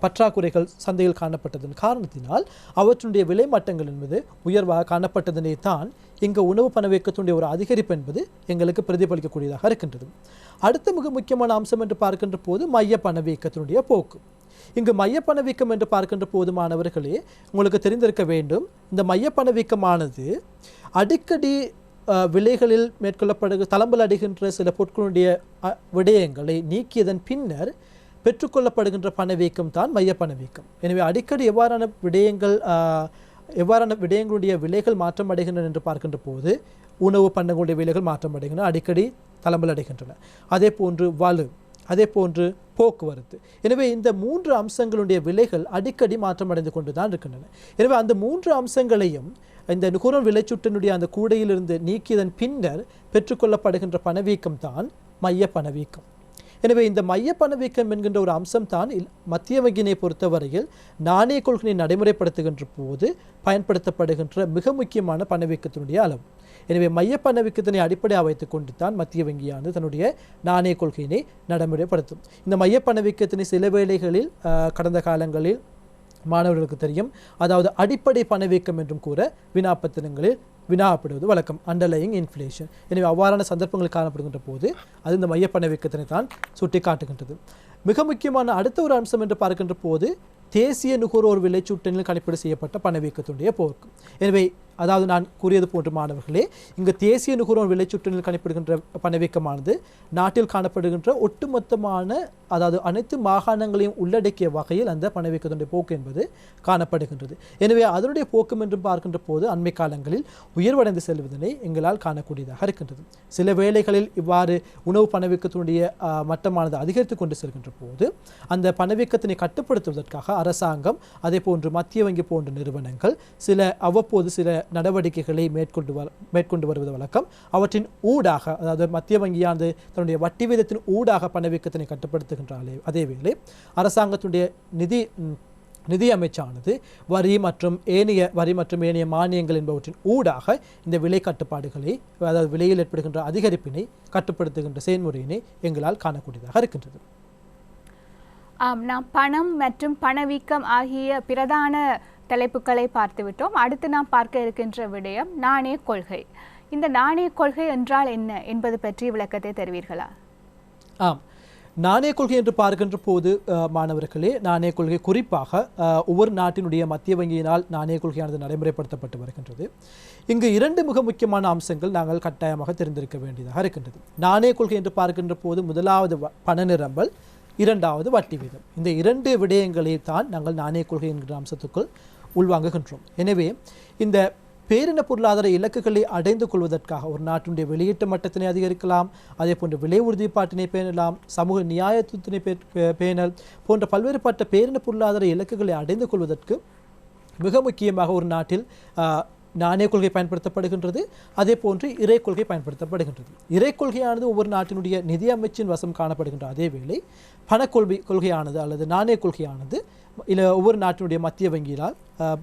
பற்றாக்குறைகள் சந்தையில் காணப்பட்டதன் காரணத்தினால் அவற்றுடைய விலை மட்டங்கள் என்பது உயர்வாக காணப்பட்டதனை தான் இங்கு உணவு பணவீக்கத்தினுடைய ஒரு அதிகரிப்பு என்பது எங்களுக்கு பிரதிபலிக்கக்கூடியதாக இருக்கின்றது. அடுத்த மிக முக்கியமான அம்சம் என்று பார்க்கின்ற போது மைய பணவீக்கத்தினுடைய போக்கு. இங்கு மைய பணவீக்கம் என்று பார்க்கின்ற போது மாணவர்களே, உங்களுக்கு தெரிந்திருக்க வேண்டும், இந்த மைய பணவீக்கமானது அடிக்கடி விலைகளில் தளம்பல் அடைகின்ற சில பொருட்களுடைய விடயங்களை நீக்கியதன் பின்னர் பெற்றுக்கொள்ளப்படுகின்ற பணவீக்கம் தான் மைய பணவீக்கம். எனவே அடிக்கடி எவ்வாறான விடயங்களுடைய விலைகள் மாற்றம் அடைகின்றன என்று பார்க்கின்ற போது உணவு பண்டங்களுடைய விலைகள் மாற்றம் அடைகின்றன, அடிக்கடி தளம்பல் அடைகின்றன. அதே போன்று வலு, அதே போன்று போக்குவரத்து. எனவே இந்த 3 அம்சங்களுடைய விலைகள் அடிக்கடி மாற்றம் அடைந்து கொண்டு தான் இருக்கின்றன. எனவே அந்த 3 அம்சங்களையும் இந்த நுகர்வோர் விலைச்சுட்டினுடைய அந்த கூடையிலிருந்து நீக்கியதன் பின்னர் பெற்றுக்கொள்ளப்படுகின்ற பணவீக்கம் தான் மைய பணவீக்கம். எனவே இந்த மைய பணவீக்கம் என்கின்ற ஒரு அம்சம் தான் மத்திய வங்கியினை பொறுத்தவரையில் நாணய கொள்கையை நடைமுறைப்படுத்துகின்ற போது பயன்படுத்தப்படுகின்ற மிக முக்கியமான பணவீக்கத்தினுடைய அளவு. எனவே மைய பணவீக்கத்தினை அடிப்படையாக வைத்துக் கொண்டு தான் மத்திய வங்கியானது தன்னுடைய நாணய கொள்கையினை நடைமுறைப்படுத்தும். இந்த மைய பணவீக்கத்தினை சில வேளைகளில் கடந்த காலங்களில் மாணவர்களுக்கு தெரியும், அதாவது அடிப்படை பணவீக்கம் என்றும் கூற வினாப்பத்திரங்களில் வினாப்படுவது வழக்கம், அண்டர்லையிங் இன்ஃப்ளேஷன். எனவே அவ்வாறான சந்தர்ப்பங்கள் காணப்படுகின்ற போது அது இந்த மைய பணவீக்கத்தினை தான் சுட்டி காட்டுகின்றது. மிக முக்கியமான அடுத்த ஒரு அம்சம் என்று பார்க்கின்ற போது தேசிய நுகர்வோர் விலைச்சூட்டனில் கணிப்பீடு செய்யப்பட்ட பணவீக்கத்தினுடைய போக்கு. எனவே அதாவது நான் கூறியது போன்ற மாணவர்களே, இங்கு தேசிய நுகர்வோர் விலைச்சூட்டனில் கணிப்படுகின்ற பணவீக்கமானது நாட்டில் காணப்படுகின்ற ஒட்டுமொத்தமான அதாவது அனைத்து மாகாணங்களையும் உள்ளடக்கிய வகையில் அந்த பணவீக்கத்தினுடைய போக்கு என்பது காணப்படுகின்றது. எனவே அதனுடைய போக்கும் என்று பார்க்கின்ற போது அண்மை காலங்களில் உயர்வடைந்து செல்வதனை எங்களால் காணக்கூடியதாக இருக்கின்றது. சில வேளைகளில் இவ்வாறு உணவு பணவீக்கத்தினுடைய மட்டமானது அதிகரித்து கொண்டு செல்கின்ற போது அந்த பணவீக்கத்தினை கட்டுப்படுத்துவதற்காக அரசாங்கம், அதே போன்று மத்திய வங்கி போன்ற நிறுவனங்கள் அவ்வப்போது சில நடவடிக்கைகளை மேற்கொண்டு வருவது வழக்கம். அவற்றின் ஊடாக, அதாவது மத்திய வங்கியானது தன்னுடைய வட்டி வீதத்தின் ஊடாக பணவீக்கத்தினை கட்டுப்படுத்துகின்ற அதேவேளை அரசாங்கத்துடைய நிதி அமைச்சானது வரி மற்றும் ஏனைய மானியங்கள் என்பவற்றின் ஊடாக இந்த விலை கட்டுப்பாடுகளை, அதாவது விலையில் ஏற்படுகின்ற அதிகரிப்பினை கட்டுப்படுத்துகின்ற செயல்முறையினை எங்களால் காணக்கூடியதாக இருக்கின்றது. நாம் பணம் மற்றும் பணவீக்கம் ஆகிய பிரதான தலைப்புகளை பார்த்துவிட்டோம். அடுத்து நாம் பார்க்க இருக்கின்ற விடயம் நாணய கொள்கை. இந்த நாணய கொள்கை என்றால் என்ன என்பது பற்றி விளக்கத்தை தருவீர்களா? நாணய கொள்கை என்று பார்க்கின்ற போது மாணவர்களே, நாணய கொள்கை குறிப்பாக ஒவ்வொரு நாட்டினுடைய மத்திய வங்கியினால் நாணய கொள்கையானது நடைமுறைப்படுத்தப்பட்டு வருகின்றது. இங்கு 2 மிக முக்கியமான அம்சங்கள் நாங்கள் கட்டாயமாக தெரிந்திருக்க வேண்டியதாக இருக்கின்றது. நாணய கொள்கை என்று பார்க்கின்ற போது முதலாவது பண நிரம்பல், இரண்டாவது வட்டி வீதம். இந்த 2 விடயங்களை தான் நாங்கள் நாணய கொள்கை என்கிற அம்சத்துக்குள் உள்வாங்குகின்றோம். எனவே இந்த பேரின பொருளாதார இலக்குகளை அடைந்து கொள்வதற்காக ஒரு நாட்டினுடைய வெளியீட்டு மட்டத்தினை அதிகரிக்கலாம், அதே போன்று விலை உறுதிப்பாட்டினை பேணலாம், சமூக நியாயத்தினை பேணல் போன்ற பல்வேறுபட்ட பேரின பொருளாதார இலக்குகளை அடைந்து கொள்வதற்கு மிக முக்கியமாக ஒரு நாட்டில் நாணய கொள்கை பயன்படுத்தப்படுகின்றது, அதே போன்று இறை கொள்கை பயன்படுத்தப்படுகின்றது. இறை கொள்கையானது ஒவ்வொரு நாட்டினுடைய நிதி அமைச்சின் வசம் காணப்படுகின்ற அதே வேளை கொள்கையானது அல்லது நாணய கொள்கையானது இல்லை ஒவ்வொரு நாட்டினுடைய மத்திய வங்கியினால்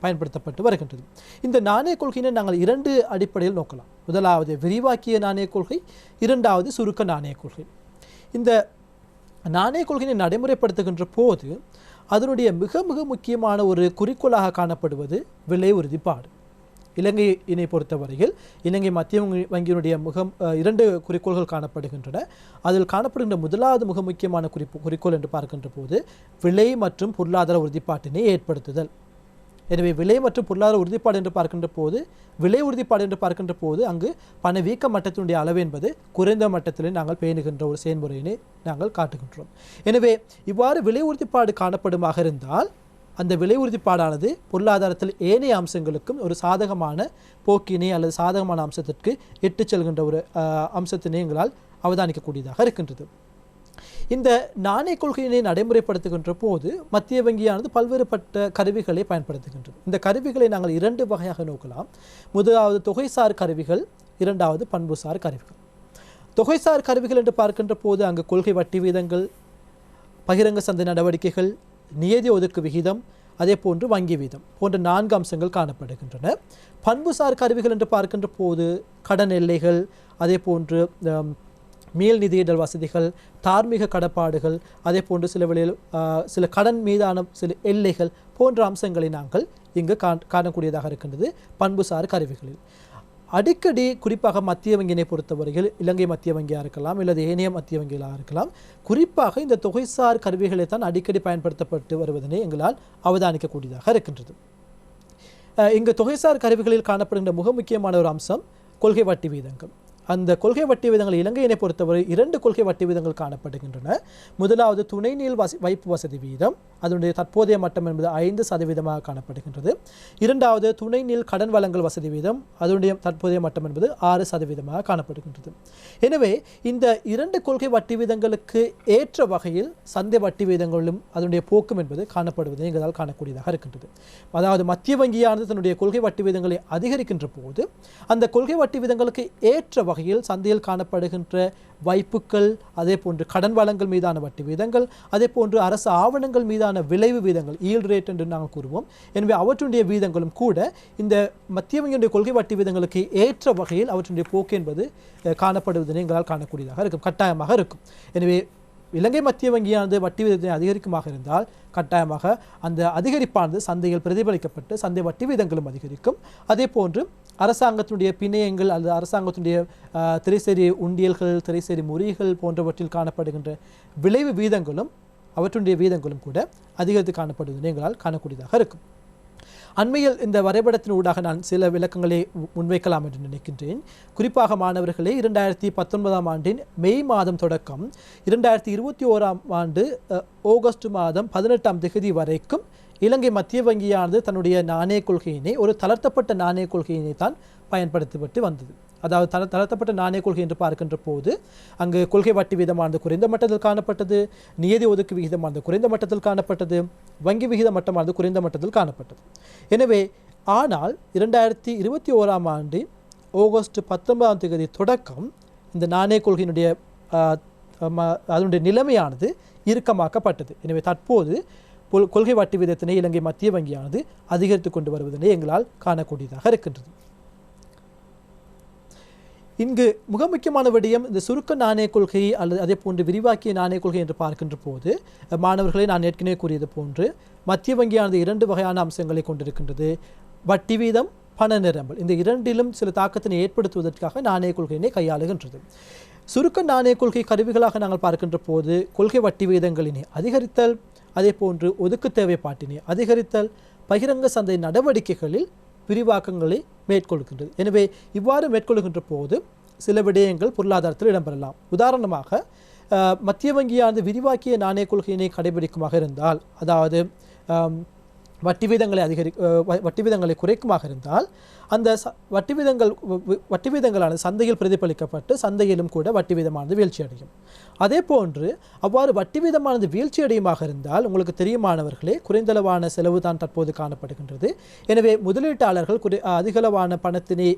பயன்படுத்தப்பட்டு வருகின்றது. இந்த நாணய கொள்கையினை நாங்கள் 2 அடிப்படையில் நோக்கலாம். முதலாவது விரிவாக்கிய நாணய கொள்கை, இரண்டாவது சுருக்க நாணய கொள்கை. இந்த நாணய கொள்கையை நடைமுறைப்படுத்துகின்ற போது அதனுடைய மிக மிக முக்கியமான ஒரு குறிக்கோளாக காணப்படுவது விலை உறுதிப்பாடு. இலங்கையினை பொறுத்தவரையில் இலங்கை மத்திய வங்கியினுடைய 2 குறிக்கோள்கள் காணப்படுகின்றன. அதில் காணப்படுகின்ற முதலாவது மிக முக்கியமான குறிக்கோள் என்று பார்க்கின்ற போது விலை மற்றும் பொருளாதார உறுதிப்பாட்டினை ஏற்படுத்துதல். எனவே விலை மற்றும் பொருளாதார உறுதிப்பாடு என்று பார்க்கின்ற போது விலை உறுதிப்பாடு என்று பார்க்கின்ற போது அங்கு பணவீக்க மட்டத்தினுடைய அளவு என்பது குறைந்த மட்டத்திலே நாங்கள் பேணுகின்ற ஒரு செயல்முறையினை நாங்கள் காட்டுகின்றோம். எனவே இவ்வாறு விலை உறுதிப்பாடு காணப்படுமாக இருந்தால் அந்த விலை உறுதிப்பாடானது பொருளாதாரத்தில் ஏனைய அம்சங்களுக்கும் ஒரு சாதகமான போக்கினை அல்லது சாதகமான அம்சத்திற்கு இட்டுச் செல்கின்ற ஒரு அம்சத்தினை எங்களால் அவதானிக்கக்கூடியதாக இருக்கின்றது. இந்த நாணய கொள்கையினை நடைமுறைப்படுத்துகின்ற போது மத்திய வங்கியானது பல்வேறுபட்ட கருவிகளை பயன்படுத்துகின்றது. இந்த கருவிகளை நாங்கள் 2 வகையாக நோக்கலாம். முதலாவது தொகைசார் கருவிகள், இரண்டாவது பண்புசார் கருவிகள். தொகைசார் கருவிகள் என்று பார்க்கின்ற போது அங்கு கொள்கை வட்டி வீதங்கள், பகிரங்க சந்தை நடவடிக்கைகள், நியதி ஒதுக்கு விகிதம், அதே போன்று வங்கி வீதம் போன்ற 4 அம்சங்கள் காணப்படுகின்றன. பண்புசார் கருவிகள் என்று பார்க்கின்ற போது கடன் எல்லைகள், அதே போன்று மேல் நிதியிடல் வசதிகள், தார்மீக கடப்பாடுகள், அதே போன்று சில வேளையில் சில கடன் மீதான சில எல்லைகள் போன்ற அம்சங்களை நாங்கள் இங்கு காணக்கூடியதாக இருக்கின்றது பண்புசார் கருவிகளில். அடிக்கடி குறிப்பாக மத்திய வங்கியினை பொறுத்தவரையில் இலங்கை மத்திய வங்கியாக இருக்கலாம் அல்லது ஏனைய மத்திய வங்கிகளாக இருக்கலாம், குறிப்பாக இந்த தொகைசார் கருவிகளை தான் அடிக்கடி பயன்படுத்தப்பட்டு வருவதனை எங்களால் அவதானிக்கக்கூடியதாக இருக்கின்றது. இங்கு தொகைசார் கருவிகளில் காணப்படுகின்ற மிக முக்கியமான ஒரு அம்சம் கொள்கை வட்டி வீதங்கள். அந்த கொள்கை வட்டி வீதங்கள் இலங்கையினை பொறுத்தவரை 2 கொள்கை வட்டி வீதங்கள் காணப்படுகின்றன. முதலாவது துணை நீள் வைப்பு வசதி வீதம், அதனுடைய தற்போதைய மட்டம் என்பது 5% காணப்படுகின்றது. இரண்டாவது துணை நீள் கடன் வழங்கல் வசதி வீதம், அதனுடைய தற்போதைய மட்டம் என்பது 6% காணப்படுகின்றது. எனவே இந்த 2 கொள்கை வட்டி வீதங்களுக்கு ஏற்ற வகையில் சந்தை வட்டி வீதங்களும் அதனுடைய போக்கும் என்பது காணப்படுவதை எங்களால் காணக்கூடியதாக இருக்கின்றது. அதாவது மத்திய வங்கியானது தன்னுடைய கொள்கை வட்டி வீதங்களை அதிகரிக்கின்ற போது அந்த கொள்கை வட்டி வீதங்களுக்கு ஏற்ற வகையில் சந்தையில் காணப்படுகின்ற வைப்புக்கள், அதே போன்று கடன் வழங்கல் மீதான வட்டி வீதங்கள், அதே போன்று அரசு ஆவணங்கள் மீதான விளைவு வீதங்கள், ஈல்ட் ரேட் என்று நாங்கள் கூறுவோம். எனவே அவற்றுடைய வீதங்களும் கூட இந்த மத்திய வங்கியுடைய கொள்கை வட்டி வீதங்களுக்கு ஏற்ற வகையில் அவற்றுடைய போக்கு என்பது காணப்படுவதனை எங்களால் காணக்கூடியதாக இருக்கும், கட்டாயமாக இருக்கும். எனவே இலங்கை மத்திய வங்கியானது வட்டி வீதத்தை அதிகரிக்குமாக இருந்தால் கட்டாயமாக அந்த அதிகரிப்பானது சந்தையில் பிரதிபலிக்கப்பட்டு சந்தை வட்டி வீதங்களும் அதிகரிக்கும். அதே போன்று அரசாங்கத்தினுடைய பிணையங்கள் அல்லது அரசாங்கத்தினுடைய திரைசேரி உண்டியல்கள், திரைசேரி முறிகள் போன்றவற்றில் காணப்படுகின்ற விளைவு வீதங்களும் அவற்றுடைய வீதங்களும் கூட அதிகரித்து காணப்படுவதை எங்களால் காணக்கூடியதாக இருக்கும். அண்மையில் இந்த வரைபடத்தின் ஊடாக நான் சில விளக்கங்களை முன்வைக்கலாம் என்று நினைக்கின்றேன். குறிப்பாக மாணவர்களே, 2019 ஆண்டின் மே மாதம் தொடக்கம் 2021 ஆண்டு ஆகஸ்ட் மாதம் 18ஆம் தேதி வரைக்கும் இலங்கை மத்திய வங்கியானது தன்னுடைய நாணய கொள்கையினை ஒரு தளர்த்தப்பட்ட நாணய கொள்கையினை தான் பயன்படுத்தப்பட்டு வந்தது. அதாவது தளர்த்தப்பட்ட நாணய கொள்கை என்று பார்க்கின்ற போது அங்கு கொள்கை வட்டி வீதமானது குறைந்த மட்டத்தில் காணப்பட்டது, நியதி ஒதுக்கு விகிதமானது குறைந்த மட்டத்தில் காணப்பட்டது, வங்கி விகித மட்டமானது குறைந்த மட்டத்தில் காணப்பட்டது. எனவே ஆனால் 2021 ஆண்டு ஆகஸ்ட் 19ஆம் தேதி தொடக்கம் இந்த நாணய கொள்கையினுடைய அதனுடைய நிலைமையானது இறுக்கமாக்கப்பட்டது. எனவே தற்போது கொள்கை வட்டி வீதத்தினை இலங்கை மத்திய வங்கியானது அதிகரித்து கொண்டு வருவதனை எங்களால் காணக்கூடியதாக இருக்கின்றது. இங்கு மிக முக்கியமான விடயம் இந்த சுருக்க நாணய கொள்கை அல்லது அதே போன்று விரிவாக்கிய நாணய கொள்கை என்று பார்க்கின்ற போது மாணவர்களை நான் ஏற்கனவே கூறியது போன்று மத்திய வங்கியானது 2 வகையான அம்சங்களை கொண்டிருக்கின்றது. வட்டி வீதம், பண நிரம்பல், இந்த இரண்டிலும் சில தாக்கத்தினை ஏற்படுத்துவதற்காக நாணய கொள்கையினை கையாளுகின்றது. சுருக்க நாணய கொள்கை கருவிகளாக நாங்கள் பார்க்கின்ற போது கொள்கை வட்டி வீதங்களினை அதிகரித்தல், அதே போன்று ஒதுக்கு தேவைப்பாட்டினை அதிகரித்தல், பகிரங்க சந்தை நடவடிக்கைகளில் விரிவாக்கங்களை மேற்கொள்கின்றது. எனவே இவ்வாறு மேற்கொள்கின்ற போது சில விடயங்கள் பொருளாதாரத்தில் இடம்பெறலாம். உதாரணமாக மத்திய வங்கியானது விரிவாக்கிய நாணய கொள்கையினை கடைபிடிக்குமாக இருந்தால், அதாவது வட்டி வீதங்களை குறைக்குமாக இருந்தால் அந்த வட்டி வீதங்களானது சந்தையில் பிரதிபலிக்கப்பட்டு சந்தையிலும் கூட வட்டி வீதமானது வீழ்ச்சி அடையும். அதே போன்று அவ்வாறு வட்டி வீதமானது வீழ்ச்சி அடையுமாக இருந்தால் உங்களுக்கு தெரியுமானவர்களே குறைந்தளவான செலவு தான் தற்போது காணப்படுகின்றது. எனவே முதலீட்டாளர்கள் அதிகளவான பணத்தினை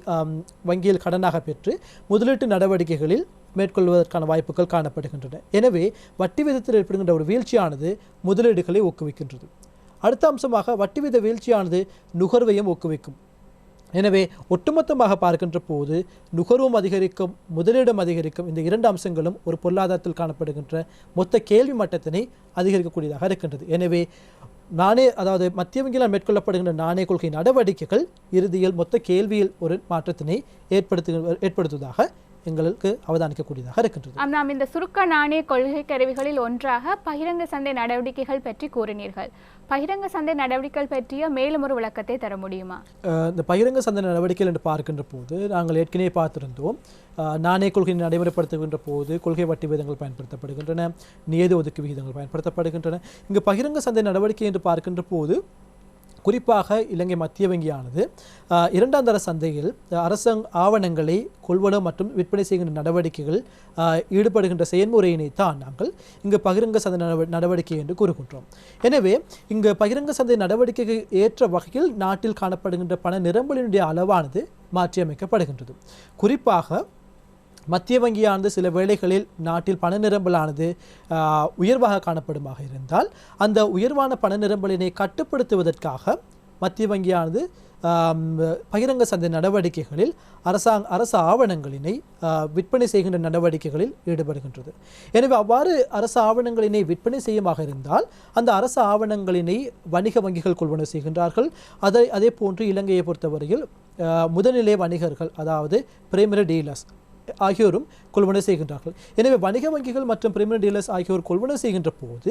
வங்கியில் கடனாக பெற்று முதலீட்டு நடவடிக்கைகளில் மேற்கொள்வதற்கான வாய்ப்புகள் காணப்படுகின்றன. எனவே வட்டி வீதத்தில் ஏற்படுகின்ற ஒரு வீழ்ச்சியானது முதலீடுகளை ஊக்குவிக்கின்றது. அடுத்த அம்சமாக வட்டி வீத வீழ்ச்சியானது நுகர்வையும் ஊக்குவிக்கும். எனவே ஒட்டுமொத்தமாக பார்க்கின்ற போது நுகர்வும் அதிகரிக்கும், முதலீடும் அதிகரிக்கும். இந்த இரண்டு அம்சங்களும் ஒரு பொருளாதாரத்தில் காணப்படுகின்ற மொத்த கேள்வி மட்டத்தினை அதிகரிக்கக்கூடியதாக இருக்கின்றது. எனவே அதாவது மத்திய வங்கியால் மேற்கொள்ளப்படுகின்ற நாணய கொள்கை நடவடிக்கைகள் இறுதியில் மொத்த கேள்வியில் ஒரு மாற்றத்தினை ஏற்படுத்துவதாக எங்களுக்கு அவதானிக்கக்கூடியதாக இருக்கின்றது. நாம் இந்த சுருக்க நாணய கொள்கை கருவிகளில் ஒன்றாக பகிரங்க சந்தை நடவடிக்கைகள் பற்றி கூறினீர்கள். பகிரங்க சந்தை நடவடிக்கைகள் பற்றிய மேலும் ஒரு விளக்கத்தை தர முடியுமா? இந்த பகிரங்க சந்தை நடவடிக்கைகள் என்று பார்க்கின்ற போது நாங்கள் ஏற்கனவே பார்த்திருந்தோம். நாணய கொள்கை நடைமுறைப்படுத்துகின்ற போது கொள்கை வட்டி விகிதங்கள் பயன்படுத்தப்படுகின்றன, நியதி ஒதுக்கு விகிதங்கள் பயன்படுத்தப்படுகின்றன. இங்கு பகிரங்க சந்தை நடவடிக்கை என்று பார்க்கின்ற போது குறிப்பாக இலங்கை மத்திய வங்கியானது இரண்டாம் தர சந்தையில் அரசாங்க ஆவணங்களை கொள்வனவு மற்றும் விற்பனை செய்கின்ற நடவடிக்கைகள் ஈடுபடுகின்ற செயல்முறையினை தான் நாங்கள் இங்கு பகிரங்க சந்தை நடவடிக்கை என்று கூறுகின்றோம். எனவே இங்கு பகிரங்க சந்தை நடவடிக்கைக்கு ஏற்ற வகையில் நாட்டில் காணப்படுகின்ற பண நிரம்பலினுடைய அளவானது மாற்றியமைக்கப்படுகின்றது. குறிப்பாக மத்திய வங்கியானது சில வேளைகளில் நாட்டில் பண நிரம்பலானது உயர்வாக காணப்படுமாக இருந்தால் அந்த உயர்வான பண நிரம்பலினை கட்டுப்படுத்துவதற்காக மத்திய வங்கியானது பகிரங்க சந்தை நடவடிக்கைகளில் அரசு ஆவணங்களினை விற்பனை செய்கின்ற நடவடிக்கைகளில் ஈடுபடுகின்றது. எனவே அவ்வாறு அரசு ஆவணங்களினை விற்பனை செய்யுமாக இருந்தால் அந்த அரசு ஆவணங்களினை வணிக வங்கிகள் கொள்வனவு செய்கின்றார்கள். அதே போன்று இலங்கையை பொறுத்தவரையில் முதல்நிலை வணிகர்கள், அதாவது பிரைமரி டீலர்ஸ் ஆகியோரும் கொள்வனவு செய்கின்றார்கள். எனவே வணிக வங்கிகள் மற்றும் பிரைமரி டீலர்ஸ் ஆகியோர் கொள்வனவு செய்கின்ற போது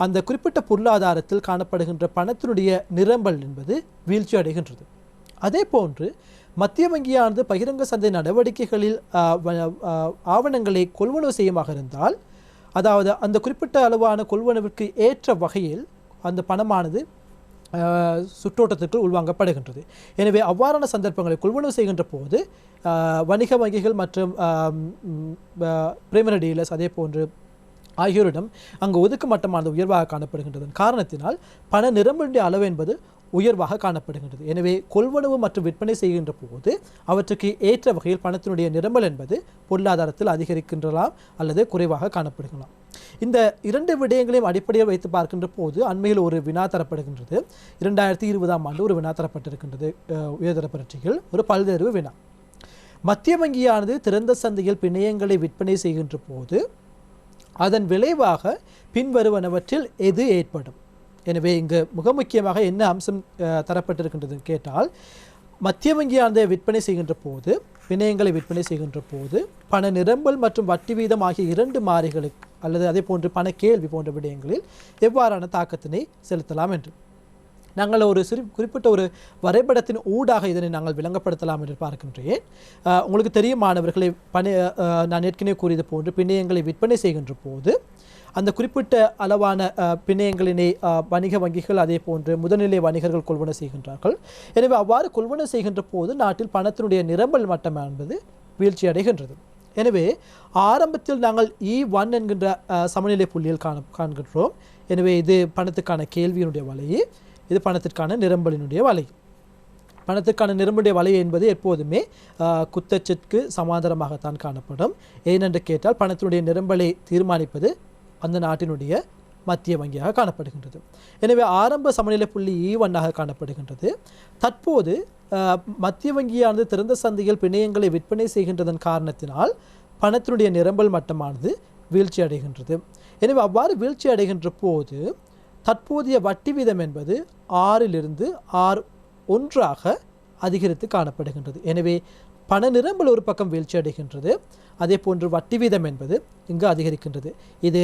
அந்த குறிப்பிட்ட பொருளாதாரத்தில் காணப்படுகின்ற பணத்தினுடைய நிரம்பல் என்பது வீழ்ச்சி அடைகின்றது. அதே போன்று மத்திய வங்கியானது பகிரங்க சந்தை நடவடிக்கைகளில் ஆவணங்களை கொள்வனவு செய்யுமாக இருந்தால், அதாவது அந்த குறிப்பிட்ட அளவான கொள்வனவிற்கு ஏற்ற வகையில் அந்த பணமானது சுற்றோட்டத்திற்கு உள்வாங்கப்படுகின்றது. எனவே அவ்வாறான சந்தர்ப்பங்களை கொள்வனவு செய்கின்ற போது வணிக வங்கிகள் மற்றும் பிரைமரி டீலர்ஸ் அதே போன்று ஆகியோரிடம் அங்கு ஒதுக்கு மட்டமானது உயர்வாக காணப்படுகின்றதன் காரணத்தினால் பண நிரம்பலுடைய அளவு என்பது உயர்வாக காணப்படுகின்றது. எனவே கொள்வனவு மற்றும் விற்பனை செய்கின்ற போது அவற்றுக்கு ஏற்ற வகையில் பணத்தினுடைய நிரம்பல் என்பது பொருளாதாரத்தில் அதிகரிக்கின்றலாம் அல்லது குறைவாக காணப்படுகலாம். இந்த இரண்டு விடயங்களையும் அடிப்படையில் வைத்து பார்க்கின்ற போது அண்மையில் ஒரு வினா தரப்படுகின்றது. 2020ஆம் ஆண்டு ஒரு வினா தரப்பட்டிருக்கின்றது. உயர்தர பரீட்சையில் ஒரு பல்தேர்வு வினா. மத்திய வங்கியானது திறந்த சந்தையில் பிணையங்களை விற்பனை செய்கின்ற போது அதன் விளைவாக பின்வருவனவற்றில் எது ஏற்படும்? எனவே இங்கு மிக முக்கியமாக என்ன அம்சம் தரப்பட்டிருக்கின்றது கேட்டால், மத்திய வங்கியானது விற்பனை செய்கின்ற போது பிணையங்களை விற்பனை செய்கின்ற போது பண நிரம்பல் மற்றும் வட்டி வீதம் ஆகிய இரண்டு மாறிகளுக்கு அல்லது அதே போன்று பண கேள்வி போன்ற விடயங்களில் எவ்வாறான தாக்கத்தினை செலுத்தலாம் என்று நாங்கள் ஒரு குறிப்பிட்ட ஒரு வரைபடத்தின் ஊடாக இதனை நாங்கள் விளங்கப்படுத்தலாம் என்று பார்க்கின்றேன். உங்களுக்கு தெரியும் மாணவர்களை, நான் ஏற்கனவே கூறியது போன்று பிணையங்களை விற்பனை செய்கின்ற போது அந்த குறிப்பிட்ட அளவான பிணையங்களினை வணிக வங்கிகள் அதே போன்று முதல்நிலை வணிகர்கள் கொள்வனவு செய்கின்றார்கள். எனவே அவ்வாறு கொள்வனவு செய்கின்ற போது நாட்டில் பணத்தினுடைய நிரம்பல் மட்டம் என்பது வீழ்ச்சி அடைகின்றது. எனவே ஆரம்பத்தில் நாங்கள் E1 என்கின்ற சமநிலை புள்ளியில் காண்கின்றோம். எனவே இது பணத்துக்கான கேள்வியினுடைய வலை, இது பணத்திற்கான நிரம்பலினுடைய வலை. பணத்துக்கான நிரம்புடைய வலை என்பது எப்போதுமே குத்தச்சிற்கு சமாந்தரமாகத்தான் காணப்படும். ஏனென்று கேட்டால் பணத்தினுடைய நிரம்பலை தீர்மானிப்பது அந்த நாட்டினுடைய மத்திய வங்கியாக காணப்படுகின்றது. எனவே ஆரம்ப சமநிலை புள்ளி E1ஆக காணப்படுகின்றது. தற்போது மத்திய வங்கியானது திறந்த சந்தையில் பிணையங்களை விற்பனை செய்கின்றதன் காரணத்தினால் பணத்தினுடைய நிரம்பல் மட்டமானது வீழ்ச்சி அடைகின்றது. எனவே அவ்வாறு வீழ்ச்சி அடைகின்ற போது தற்போதைய வட்டி வீதம் என்பது 6லிருந்து 6.1ஆக அதிகரித்து காணப்படுகின்றது. எனவே பண நிரம்பல் ஒரு பக்கம் வீழ்ச்சி அடைகின்றது, அதே போன்று வட்டி வீதம் என்பது இங்கு அதிகரிக்கின்றது. இது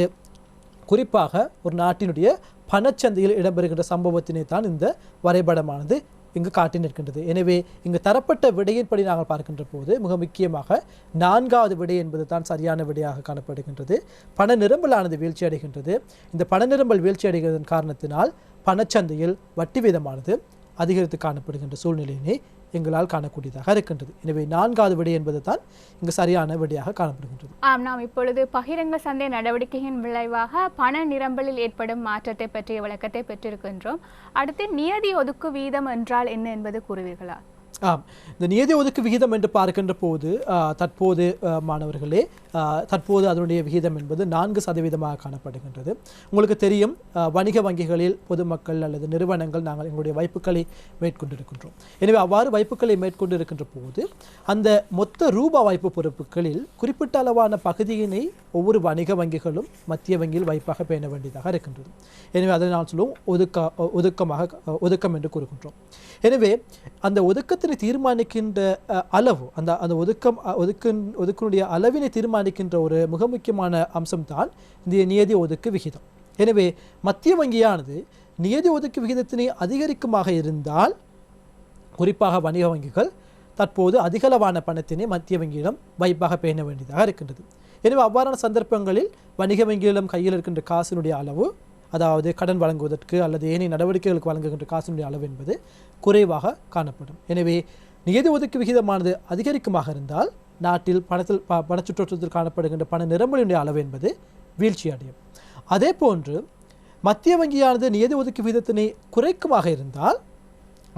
குறிப்பாக ஒரு நாட்டினுடைய பணச்சந்தையில் இடம்பெறுகின்ற சம்பவத்தினை தான் இந்த வரைபடமானது இங்கு காட்டி நிற்கின்றது. எனவே இங்கு தரப்பட்ட விடையின்படி நாங்கள் பார்க்கின்ற போது மிக முக்கியமாக 4வது விடை என்பது தான் சரியான விடையாக காணப்படுகின்றது. பண நிரம்பலானது வீழ்ச்சி அடைகின்றது. இந்த பண நிரம்பல் வீழ்ச்சி அடைகிறதன் காரணத்தினால் பணச்சந்தையில் வட்டி வீதமானது அதிகரித்து காணப்படுகின்ற சூழ்நிலையினை எங்களால் காணக்கூடியதாக இருக்கின்றது. எனவே 4வது விடை என்பது தான் இங்கு சரியான விடையாக காணப்படுகின்றது. நாம் இப்பொழுது பகிரங்க சந்தை நடவடிக்கையின் விளைவாக பண நிரம்பலில் ஏற்படும் மாற்றத்தை பற்றிய விளக்கத்தை பெற்றிருக்கின்றோம். அடுத்து நியதி ஒதுக்கு வீதம் என்றால் என்ன என்பது கூறுவீர்களா? இந்த நியதி ஒதுக்கு விகிதம் என்று பார்க்கின்ற போது தற்போது மாணவர்களே தற்போது அதனுடைய விகிதம் என்பது 4% காணப்படுகின்றது. உங்களுக்கு தெரியும், வணிக வங்கிகளில் பொதுமக்கள் அல்லது நிறுவனங்கள் நாங்கள் எங்களுடைய வைப்புக்களை மேற்கொண்டிருக்கின்றோம். எனவே அவ்வாறு வைப்புக்களை மேற்கொண்டிருக்கின்ற போது அந்த மொத்த ரூபா வைப்பு பொறுப்புகளில் குறிப்பிட்ட அளவான பகுதியினை ஒவ்வொரு வணிக வங்கிகளும் மத்திய வங்கியில் வைப்பாக பேண வேண்டியதாக இருக்கின்றது. எனவே அதை நான் சொல்லுவோம் ஒதுக்கம் என்று கூறுகின்றோம். எனவே அந்த ஒதுக்கத்தினை தீர்மானிக்கின்ற அளவு அந்த ஒதுக்கினுடைய அளவினை தீர்மானிக்கின்ற ஒரு மிக முக்கியமான அம்சம்தான் இந்த நியதி ஒதுக்கு விகிதம். எனவே மத்திய வங்கியானது நியதி ஒதுக்கு விகிதத்தினை அதிகரிக்குமாக இருந்தால் குறிப்பாக வணிக வங்கிகள் தற்போது அதிகளவான பணத்தினை மத்திய வங்கியிடம் வைப்பாக பேண வேண்டியதாக இருக்கின்றது. எனவே அவ்வாறான சந்தர்ப்பங்களில் வணிக வங்கியிடம் கையில் இருக்கின்ற காசினுடைய அளவு, அதாவது கடன் வழங்குவதற்கு அல்லது ஏனைய நடவடிக்கைகளுக்கு வழங்குகின்ற காசினுடைய அளவு என்பது குறைவாக காணப்படும். எனவே நியதி ஒதுக்கு விகிதமானது அதிகரிக்குமாக இருந்தால் நாட்டில் பணச்சுற்றோட்டத்தில் காணப்படுகின்ற பண நிரம்பலினுடைய அளவு என்பது வீழ்ச்சி அடையும். அதே போன்று மத்திய வங்கியானது நியதி ஒதுக்கு விகிதத்தினை குறைக்குமாக இருந்தால்,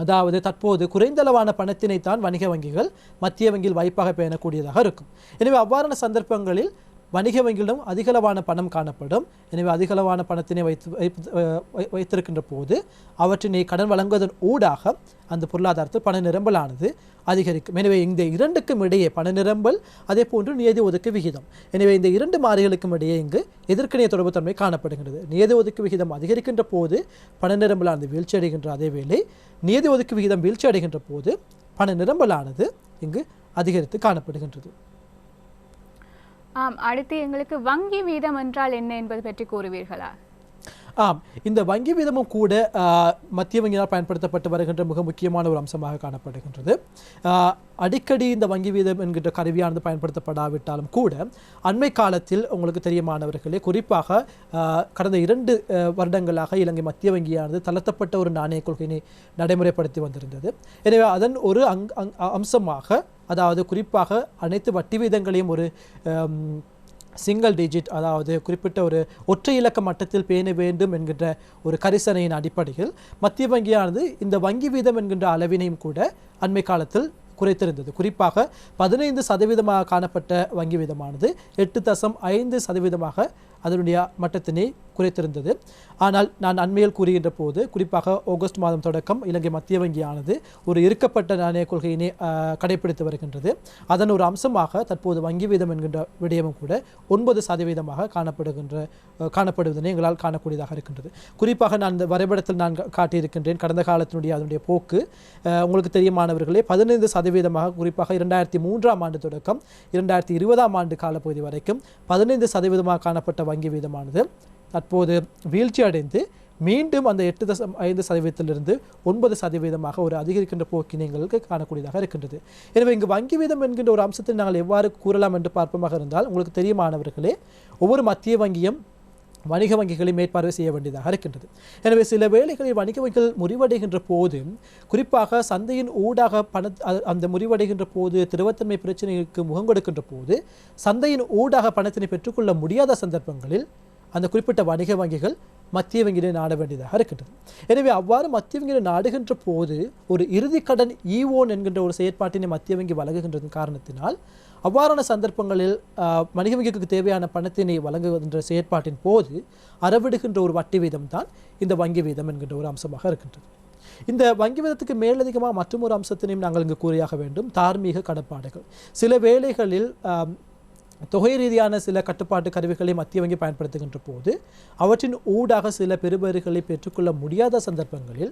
அதாவது தற்போது குறைந்தளவான பணத்தினை தான் வணிக வங்கிகள் மத்திய வங்கியில் வைப்பாக பேணக்கூடியதாக இருக்கும். எனவே அவ்வாறான சந்தர்ப்பங்களில் வணிக வங்கியிடம் அதிகளவான பணம் காணப்படும். எனவே அதிகளவான பணத்தினை வைத்திருக்கின்ற போது அவற்றினை கடன் வழங்குவதன் ஊடாக அந்த பொருளாதாரத்தில் பண நிரம்பலானது அதிகரிக்கும். எனவே இந்த இரண்டுக்கும் இடையே பண நிரம்பல் அதே போன்று நியதி ஒதுக்கு விகிதம், எனவே இந்த இரண்டு மாறிகளுக்கும் இடையே இங்கு எதிர்க்கணைய தொடர்பு தன்மை காணப்படுகின்றது. நியதி ஒதுக்கு விகிதம் அதிகரிக்கின்ற போது பண நிரம்பலானது வீழ்ச்சி அடைகின்ற அதே வேளை நியதி ஒதுக்கு விகிதம் வீழ்ச்சி அடைகின்ற போது பண நிரம்பலானது இங்கு அதிகரித்து காணப்படுகின்றது. அடுத்து எங்களுக்கு வங்கி வீதம் என்றால் என்ன என்பது பற்றி கூறுவீர்களா? இந்த வங்கி வீதமும் கூட மத்திய வங்கியால் பயன்படுத்தப்பட்டு வருகின்ற மிக முக்கியமான ஒரு அம்சமாக காணப்படுகின்றது. அடிக்கடி இந்த வங்கி வீதம் என்கின்ற கருவியானது பயன்படுத்தப்படாவிட்டாலும் கூட அண்மை காலத்தில் உங்களுக்கு தெரியுமானவர்களே, குறிப்பாக கடந்த 2 வருடங்களாக இலங்கை மத்திய வங்கியானது தளர்த்தப்பட்ட ஒரு நாணய கொள்கையினை நடைமுறைப்படுத்தி வந்திருந்தது. எனவே அதன் ஒரு அம்சமாக, அதாவது குறிப்பாக அனைத்து வட்டி வீதங்களையும் ஒரு சிங்கிள் டிஜிட், அதாவது குறிப்பிட்ட ஒரு ஒற்றை இலக்க மட்டத்தில் பேண வேண்டும் என்கின்ற ஒரு கரிசனையின் அடிப்படையில் மத்திய வங்கியானது இந்த வங்கி வீதம் என்கின்ற அளவினையும் கூட அண்மை காலத்தில் குறைத்திருந்தது. குறிப்பாக 15% காணப்பட்ட வங்கி வீதமானது 8.5% அதனுடைய மட்டத்தினை குறைத்திருந்தது. ஆனால் நான் அண்மையில் கூறுகின்ற போது, குறிப்பாக ஆகஸ்ட் மாதம் தொடக்கம் இலங்கை மத்திய வங்கியானது ஒரு இருக்கப்பட்ட நாணய கொள்கையினை கடைபிடித்து வருகின்றது. அதன் ஒரு அம்சமாக தற்போது வங்கி வீதம் என்கின்ற விடயமும் கூட 9% காணப்படுவதனை எங்களால் காணக்கூடியதாக இருக்கின்றது. குறிப்பாக நான் இந்த வரைபடத்தில் நான் காட்டியிருக்கின்றேன் கடந்த காலத்தினுடைய அதனுடைய போக்கு. உங்களுக்கு தெரியுமானவர்களே, 15% குறிப்பாக 2003ஆம் ஆண்டு தொடக்கம் 2020ஆம் ஆண்டு காலப்பகுதி வரைக்கும் 15% காணப்பட்ட வங்கி வீதமானது தற்போது வீழ்ச்சி அடைந்து மீண்டும் அந்த 8.5%லிருந்து 9% ஒரு அதிகரிக்கின்ற போக்கினை எங்களுக்கு காணக்கூடியதாக இருக்கின்றது. எனவே இங்கு வங்கி வீதம் என்கின்ற ஒரு அம்சத்தை நாங்கள் எவ்வாறு கூறலாம் என்று பார்ப்போமாக இருந்தால், உங்களுக்கு தெரியுமானவர்களே, ஒவ்வொரு மத்திய வங்கியும் வணிக வங்கிகளை மேற்பார்வை செய்ய வேண்டியதாக இருக்கின்றது. எனவே சில வேளைகளில் வணிக வங்கிகள் முறிவடைகின்ற போது, குறிப்பாக சந்தையின் ஊடாக அந்த முறிவடைகின்ற போது திரவத்தன்மை பிரச்சனைகளுக்கு முகம் கொடுக்கின்ற போது சந்தையின் ஊடாக பணத்தினை பெற்றுக்கொள்ள முடியாத சந்தர்ப்பங்களில் அந்த குறிப்பிட்ட வணிக வங்கிகள் மத்திய வங்கியை நாட வேண்டியதாக இருக்கின்றது. எனவே அவ்வாறு மத்திய வங்கியை நாடுகின்ற போது ஒரு இறுதி கடன் ஈவோன் என்கின்ற ஒரு செயற்பாட்டினை மத்திய வங்கி வழங்குகின்றது காரணத்தினால் அவ்வாறான சந்தர்ப்பங்களில் வணிக வங்கிக்கு தேவையான பணத்தினை வழங்குகின்ற செயற்பாட்டின் போது அறவிடுகின்ற ஒரு வட்டி வீதம் தான் இந்த வங்கி வீதம் என்கின்ற ஒரு அம்சமாக இருக்கின்றது. இந்த வங்கி வீதத்துக்கு மேலதிகமாக மற்றும் ஒரு அம்சத்தினையும் நாங்கள் இங்கு கூறியாக வேண்டும், தார்மீக கடப்பாடுகள். சில வேளைகளில் தொகை ரீதியான சில கட்டுப்பாட்டு கருவிகளை மத்திய வங்கி பயன்படுத்துகின்ற போது அவற்றின் ஊடாக சில பெறுபேறுகளை பெற்றுக்கொள்ள முடியாத சந்தர்ப்பங்களில்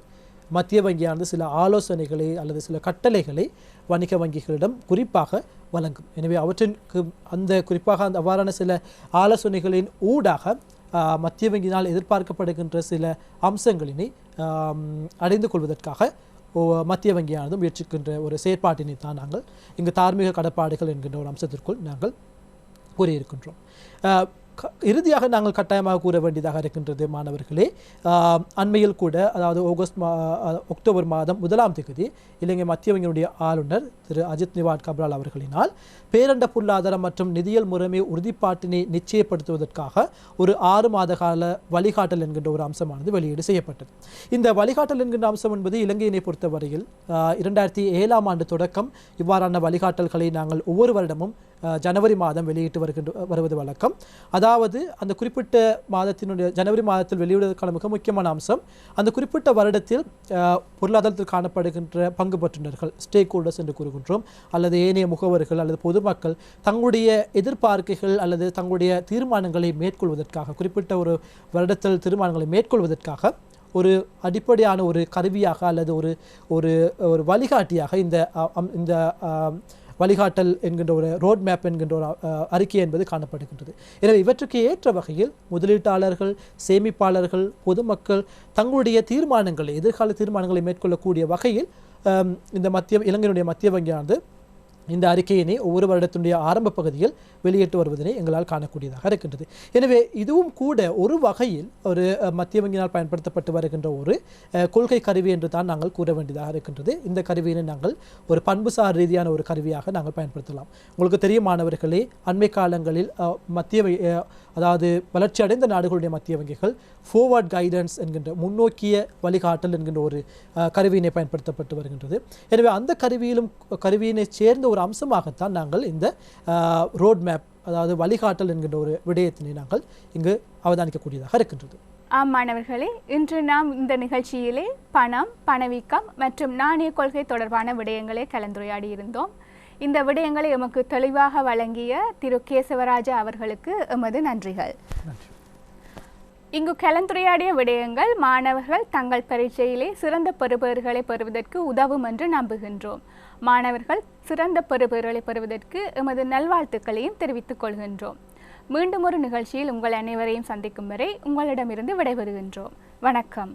மத்திய வங்கியானது சில ஆலோசனைகளை அல்லது சில கட்டளைகளை வணிக வங்கிகளிடம் குறிப்பாக வழங்கும். எனவே அவற்றிற்கு குறிப்பாக அவ்வாறான சில ஆலோசனைகளின் ஊடாக மத்திய வங்கியினால் எதிர்பார்க்கப்படுகின்ற சில அம்சங்களினை அடைந்து கொள்வதற்காக மத்திய வங்கியானது முயற்சிக்கின்ற ஒரு செயற்பாட்டினை தான் நாங்கள் இங்கு தார்மீக கடப்பாடுகள் என்கின்ற ஒரு அம்சத்திற்குள் நாங்கள் கூறியிருக்கின்றோம். இறுதியாக நாங்கள் கட்டாயமாக கூற வேண்டியதாக இருக்கின்றது மாணவர்களே, அண்மையில் கூட அதாவது அக்டோபர் மாதம் 1ஆம் தேதி இலங்கை மத்திய வங்கியினுடைய ஆளுநர் திரு அஜித் நிவாட் கப்ரால் அவர்களினால் பேரண்ட பொருளாதாரம் மற்றும் நிதியியல் முறைமை உறுதிப்பாட்டினை நிச்சயப்படுத்துவதற்காக ஒரு 6 மாத கால வழிகாட்டல் என்கின்ற ஒரு அம்சமானது வெளியீடு செய்யப்பட்டது. இந்த வழிகாட்டல் என்கின்ற அம்சம் என்பது இலங்கையினை பொறுத்தவரையில் 2007ஆம் ஆண்டு தொடக்கம் இவ்வாறான வழிகாட்டல்களை நாங்கள் ஒவ்வொரு வருடமும் ஜனவரி மாதம் வெளியிட்டு வருவது வழக்கம். அதாவது அந்த குறிப்பிட்ட மாதத்தினுடைய ஜனவரி மாதத்தில் வெளியிடுவதற்கான மிக முக்கியமான அம்சம், அந்த குறிப்பிட்ட வருடத்தில் பொருளாதாரத்தில் காணப்படுகின்ற பங்கு பற்றுநர்கள், ஸ்டேக் ஹோல்டர்ஸ் என்று கூறுகின்றோம், அல்லது ஏனைய முகவர்கள் அல்லது பொதுமக்கள் தங்களுடைய எதிர்பார்க்கைகள் அல்லது தங்களுடைய தீர்மானங்களை மேற்கொள்வதற்காக, குறிப்பிட்ட ஒரு வருடத்தில் தீர்மானங்களை மேற்கொள்வதற்காக ஒரு அடிப்படையான ஒரு கருவியாக அல்லது ஒரு வழிகாட்டியாக இந்த வழிகாட்டல் என்கின்ற ஒரு ரோட் மேப் என்கின்ற ஒரு அறிக்கை என்பது காணப்படுகின்றது. எனவே இவற்றுக்கு ஏற்ற வகையில் முதலீட்டாளர்கள், சேமிப்பாளர்கள், பொதுமக்கள் தங்களுடைய தீர்மானங்களை, எதிர்கால தீர்மானங்களை மேற்கொள்ளக்கூடிய வகையில் இந்த இலங்கையினுடைய மத்திய வங்கியானது இந்த அறிக்கையினை ஒவ்வொரு வருடத்தினுடைய ஆரம்ப பகுதியில் வெளியிட்டு வருவதனை எங்களால் காணக்கூடியதாக இருக்கின்றது. எனவே இதுவும் கூட ஒரு வகையில் ஒரு மத்திய வங்கியினால் பயன்படுத்தப்பட்டு வருகின்ற ஒரு கொள்கை கருவி என்று தான் நாங்கள் கூற வேண்டியதாக இருக்கின்றது. இந்த கருவியினை நாங்கள் ஒரு பண்புசார் ரீதியான ஒரு கருவியாக நாங்கள் பயன்படுத்தலாம். உங்களுக்கு தெரியும் மாணவர்களே, அண்மை காலங்களில் அதாவது வளர்ச்சி அடைந்த நாடுகளுடைய மத்திய வங்கிகள் ஃபோர்வர்ட் கைடன்ஸ் என்கின்ற முன்னோக்கிய வழிகாட்டல் என்கின்ற ஒரு கருவியினை பயன்படுத்தப்பட்டு வருகின்றது. எனவே அந்த கருவியினை சேர்ந்த ஒரு அம்சமாகத்தான் நாங்கள் இந்த ரோட் மேப், அதாவது வழிகாட்டல் என்கின்ற ஒரு விடயத்தினை நாங்கள் இங்கு அவதானிக்கக்கூடியதாக இருக்கின்றது. ஆம் மாணவர்களே, இன்று நாம் இந்த நிகழ்ச்சியிலே பணம், பணவீக்கம் மற்றும் நாணய கொள்கை தொடர்பான விடயங்களை கலந்துரையாடி இருந்தோம். இந்த விடயங்களை எமக்கு தெளிவாக வழங்கிய திரு கேசவராஜா அவர்களுக்கு எமது நன்றிகள். இங்கு கலந்துரையாடிய விடயங்கள் மாணவர்கள் தங்கள் பரீட்சையிலே சிறந்த பெறுபேறுகளை பெறுவதற்கு உதவும் என்று நம்புகின்றோம். மாணவர்கள் சிறந்த பெறுபேறுகளை பெறுவதற்கு எமது நல்வாழ்த்துக்களையும் தெரிவித்துக் கொள்கின்றோம். மீண்டும் ஒரு நிகழ்ச்சியில் உங்கள் அனைவரையும் சந்திக்கும் வரை உங்களிடமிருந்து விடைபெறுகின்றோம். வணக்கம்.